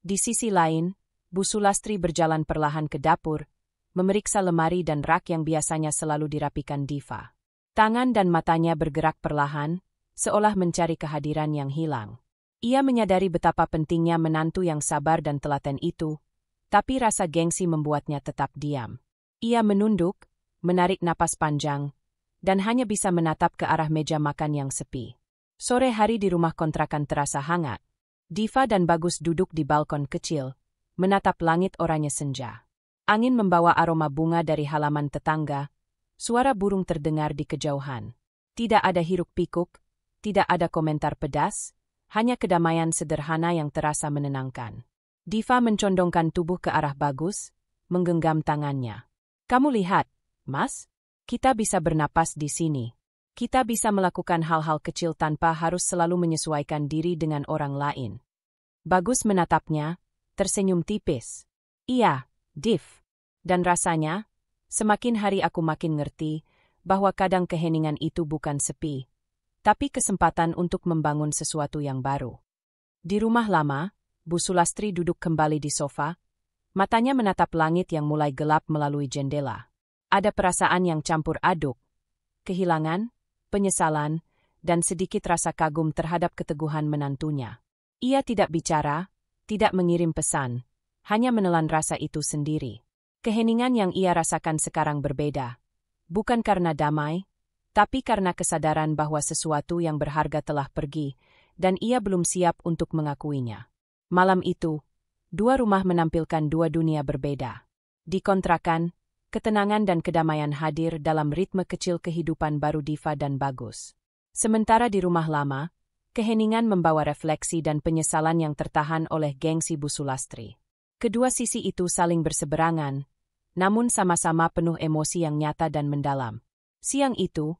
Di sisi lain, Bu Sulastri berjalan perlahan ke dapur, memeriksa lemari dan rak yang biasanya selalu dirapikan Diva. Tangan dan matanya bergerak perlahan, seolah mencari kehadiran yang hilang. Ia menyadari betapa pentingnya menantu yang sabar dan telaten itu, tapi rasa gengsi membuatnya tetap diam. Ia menunduk, menarik napas panjang, dan hanya bisa menatap ke arah meja makan yang sepi. Sore hari di rumah kontrakan terasa hangat. Diva dan Bagus duduk di balkon kecil, menatap langit oranye senja. Angin membawa aroma bunga dari halaman tetangga, suara burung terdengar di kejauhan. Tidak ada hiruk-pikuk, tidak ada komentar pedas, hanya kedamaian sederhana yang terasa menenangkan. Diva mencondongkan tubuh ke arah Bagus, menggenggam tangannya. Kamu lihat, Mas, kita bisa bernapas di sini. Kita bisa melakukan hal-hal kecil tanpa harus selalu menyesuaikan diri dengan orang lain. Bagus menatapnya, tersenyum tipis. Iya, Div. Dan rasanya, semakin hari aku makin ngerti bahwa kadang keheningan itu bukan sepi, tapi kesempatan untuk membangun sesuatu yang baru. Di rumah lama, Bu Sulastri duduk kembali di sofa, matanya menatap langit yang mulai gelap melalui jendela. Ada perasaan yang campur aduk, kehilangan, penyesalan, dan sedikit rasa kagum terhadap keteguhan menantunya. Ia tidak bicara, tidak mengirim pesan, hanya menelan rasa itu sendiri. Keheningan yang ia rasakan sekarang berbeda. Bukan karena damai, tapi karena kesadaran bahwa sesuatu yang berharga telah pergi, dan ia belum siap untuk mengakuinya. Malam itu, dua rumah menampilkan dua dunia berbeda. Di kontrakan, ketenangan dan kedamaian hadir dalam ritme kecil kehidupan baru Diva dan Bagus. Sementara di rumah lama, keheningan membawa refleksi dan penyesalan yang tertahan oleh gengsi Bu Sulastri. Kedua sisi itu saling berseberangan, namun sama-sama penuh emosi yang nyata dan mendalam. Siang itu,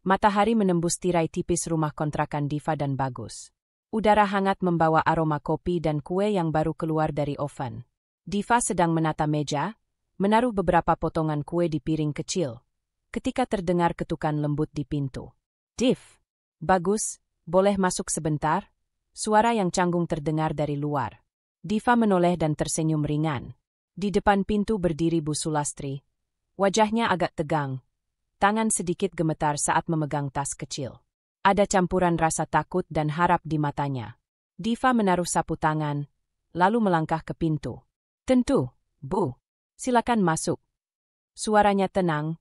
matahari menembus tirai tipis rumah kontrakan Diva dan Bagus. Udara hangat membawa aroma kopi dan kue yang baru keluar dari oven. Diva sedang menata meja, menaruh beberapa potongan kue di piring kecil, ketika terdengar ketukan lembut di pintu. Div, Bagus, boleh masuk sebentar? Suara yang canggung terdengar dari luar. Diva menoleh dan tersenyum ringan. Di depan pintu berdiri Bu Sulastri. Wajahnya agak tegang. Tangan sedikit gemetar saat memegang tas kecil. Ada campuran rasa takut dan harap di matanya. Diva menaruh sapu tangan, lalu melangkah ke pintu. Tentu, Bu. Silakan masuk. Suaranya tenang,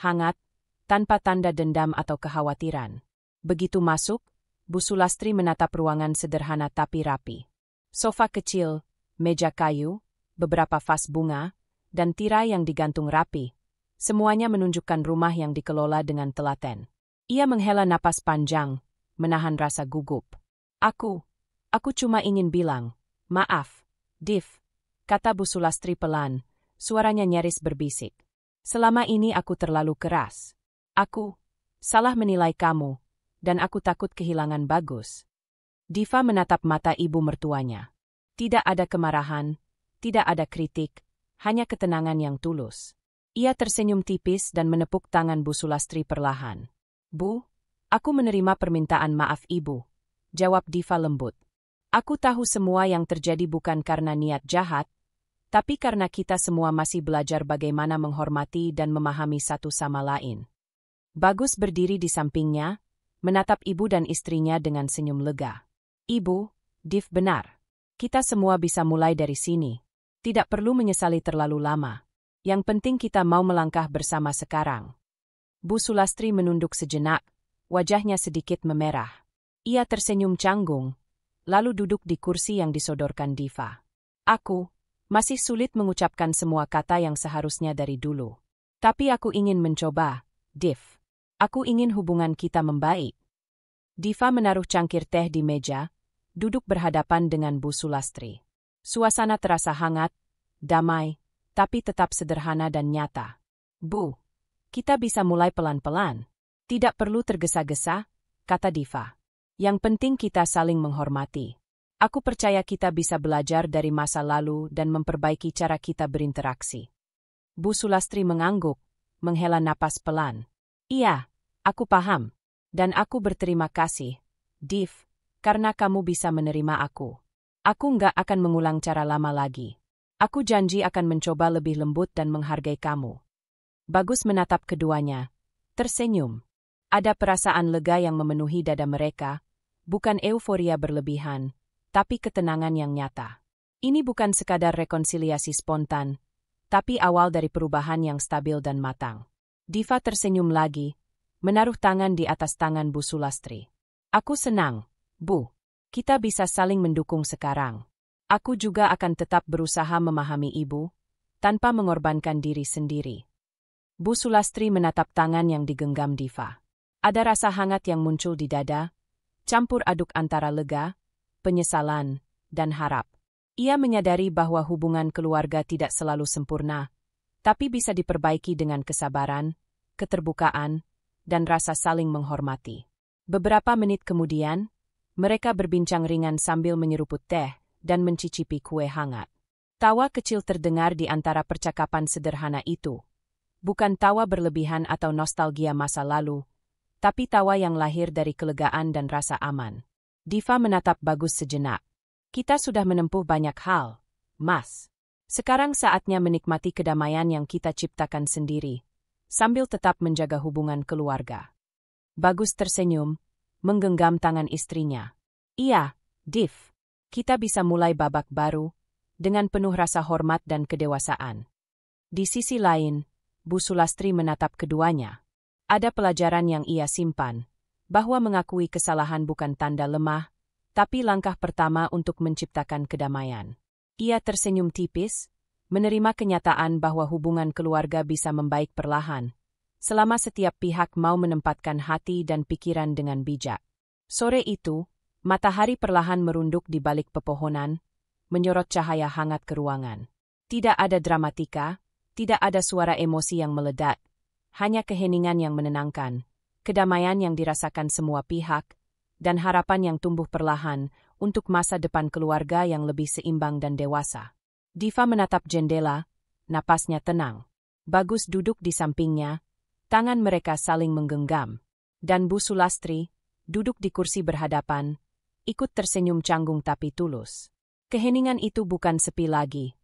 hangat, tanpa tanda dendam atau kekhawatiran. Begitu masuk, Bu Sulastri menatap ruangan sederhana tapi rapi. Sofa kecil, meja kayu, beberapa vas bunga, dan tirai yang digantung rapi. Semuanya menunjukkan rumah yang dikelola dengan telaten. Ia menghela napas panjang, menahan rasa gugup. Aku cuma ingin bilang, maaf, Div, kata Bu Sulastri pelan, suaranya nyaris berbisik. Selama ini aku terlalu keras. Aku salah menilai kamu, dan aku takut kehilangan Bagus. Diva menatap mata ibu mertuanya. Tidak ada kemarahan, tidak ada kritik, hanya ketenangan yang tulus. Ia tersenyum tipis dan menepuk tangan Bu Sulastri perlahan. Bu, aku menerima permintaan maaf ibu, jawab Diva lembut. Aku tahu semua yang terjadi bukan karena niat jahat, tapi karena kita semua masih belajar bagaimana menghormati dan memahami satu sama lain. Bagus berdiri di sampingnya, menatap ibu dan istrinya dengan senyum lega. Ibu, Div benar. Kita semua bisa mulai dari sini. Tidak perlu menyesali terlalu lama. Yang penting kita mau melangkah bersama sekarang. Bu Sulastri menunduk sejenak, wajahnya sedikit memerah. Ia tersenyum canggung, lalu duduk di kursi yang disodorkan Diva. Aku masih sulit mengucapkan semua kata yang seharusnya dari dulu. Tapi aku ingin mencoba, Div. Aku ingin hubungan kita membaik. Diva menaruh cangkir teh di meja, duduk berhadapan dengan Bu Sulastri. Suasana terasa hangat, damai, tapi tetap sederhana dan nyata. Bu, kita bisa mulai pelan-pelan. Tidak perlu tergesa-gesa, kata Diva. Yang penting kita saling menghormati. Aku percaya kita bisa belajar dari masa lalu dan memperbaiki cara kita berinteraksi. Bu Sulastri mengangguk, menghela napas pelan. Iya, aku paham. Dan aku berterima kasih, Div. karena kamu bisa menerima aku. Aku nggak akan mengulang cara lama lagi. Aku janji akan mencoba lebih lembut dan menghargai kamu. Bagus menatap keduanya, tersenyum. Ada perasaan lega yang memenuhi dada mereka, bukan euforia berlebihan, tapi ketenangan yang nyata. Ini bukan sekadar rekonsiliasi spontan, tapi awal dari perubahan yang stabil dan matang. Diva tersenyum lagi, menaruh tangan di atas tangan Bu Sulastri. Aku senang, Bu. Kita bisa saling mendukung sekarang. Aku juga akan tetap berusaha memahami Ibu, tanpa mengorbankan diri sendiri. Bu Sulastri menatap tangan yang digenggam Diva. Ada rasa hangat yang muncul di dada, campur aduk antara lega, penyesalan, dan harap. Ia menyadari bahwa hubungan keluarga tidak selalu sempurna, tapi bisa diperbaiki dengan kesabaran, keterbukaan, dan rasa saling menghormati. Beberapa menit kemudian, mereka berbincang ringan sambil menyeruput teh dan mencicipi kue hangat. Tawa kecil terdengar di antara percakapan sederhana itu. Bukan tawa berlebihan atau nostalgia masa lalu, tapi tawa yang lahir dari kelegaan dan rasa aman. Diva menatap Bagus sejenak. Kita sudah menempuh banyak hal, Mas. Sekarang saatnya menikmati kedamaian yang kita ciptakan sendiri, sambil tetap menjaga hubungan keluarga. Bagus tersenyum, menggenggam tangan istrinya. Iya, Div. Kita bisa mulai babak baru, dengan penuh rasa hormat dan kedewasaan. Di sisi lain, Bu Sulastri menatap keduanya. Ada pelajaran yang ia simpan, bahwa mengakui kesalahan bukan tanda lemah, tapi langkah pertama untuk menciptakan kedamaian. Ia tersenyum tipis, menerima kenyataan bahwa hubungan keluarga bisa membaik perlahan, selama setiap pihak mau menempatkan hati dan pikiran dengan bijak. Sore itu, matahari perlahan merunduk di balik pepohonan, menyorot cahaya hangat ke ruangan. Tidak ada dramatika, tidak ada suara emosi yang meledak, hanya keheningan yang menenangkan, kedamaian yang dirasakan semua pihak, dan harapan yang tumbuh perlahan untuk masa depan keluarga yang lebih seimbang dan dewasa. Diva menatap jendela, napasnya tenang. Bagus duduk di sampingnya, tangan mereka saling menggenggam. Dan Bu Sulastri, duduk di kursi berhadapan, ikut tersenyum canggung tapi tulus. Keheningan itu bukan sepi lagi.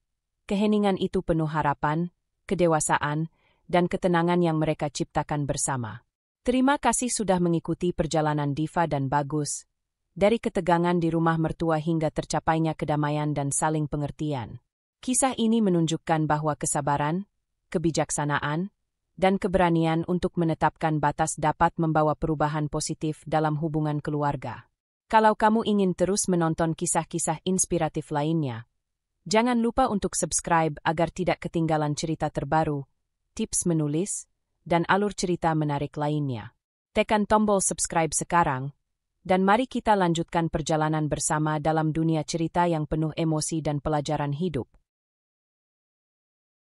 Keheningan itu penuh harapan, kedewasaan, dan ketenangan yang mereka ciptakan bersama. Terima kasih sudah mengikuti perjalanan Diva dan Bagus, dari ketegangan di rumah mertua hingga tercapainya kedamaian dan saling pengertian. Kisah ini menunjukkan bahwa kesabaran, kebijaksanaan, dan keberanian untuk menetapkan batas dapat membawa perubahan positif dalam hubungan keluarga. Kalau kamu ingin terus menonton kisah-kisah inspiratif lainnya, jangan lupa untuk subscribe agar tidak ketinggalan cerita terbaru, tips menulis, dan alur cerita menarik lainnya. Tekan tombol subscribe sekarang, dan mari kita lanjutkan perjalanan bersama dalam dunia cerita yang penuh emosi dan pelajaran hidup.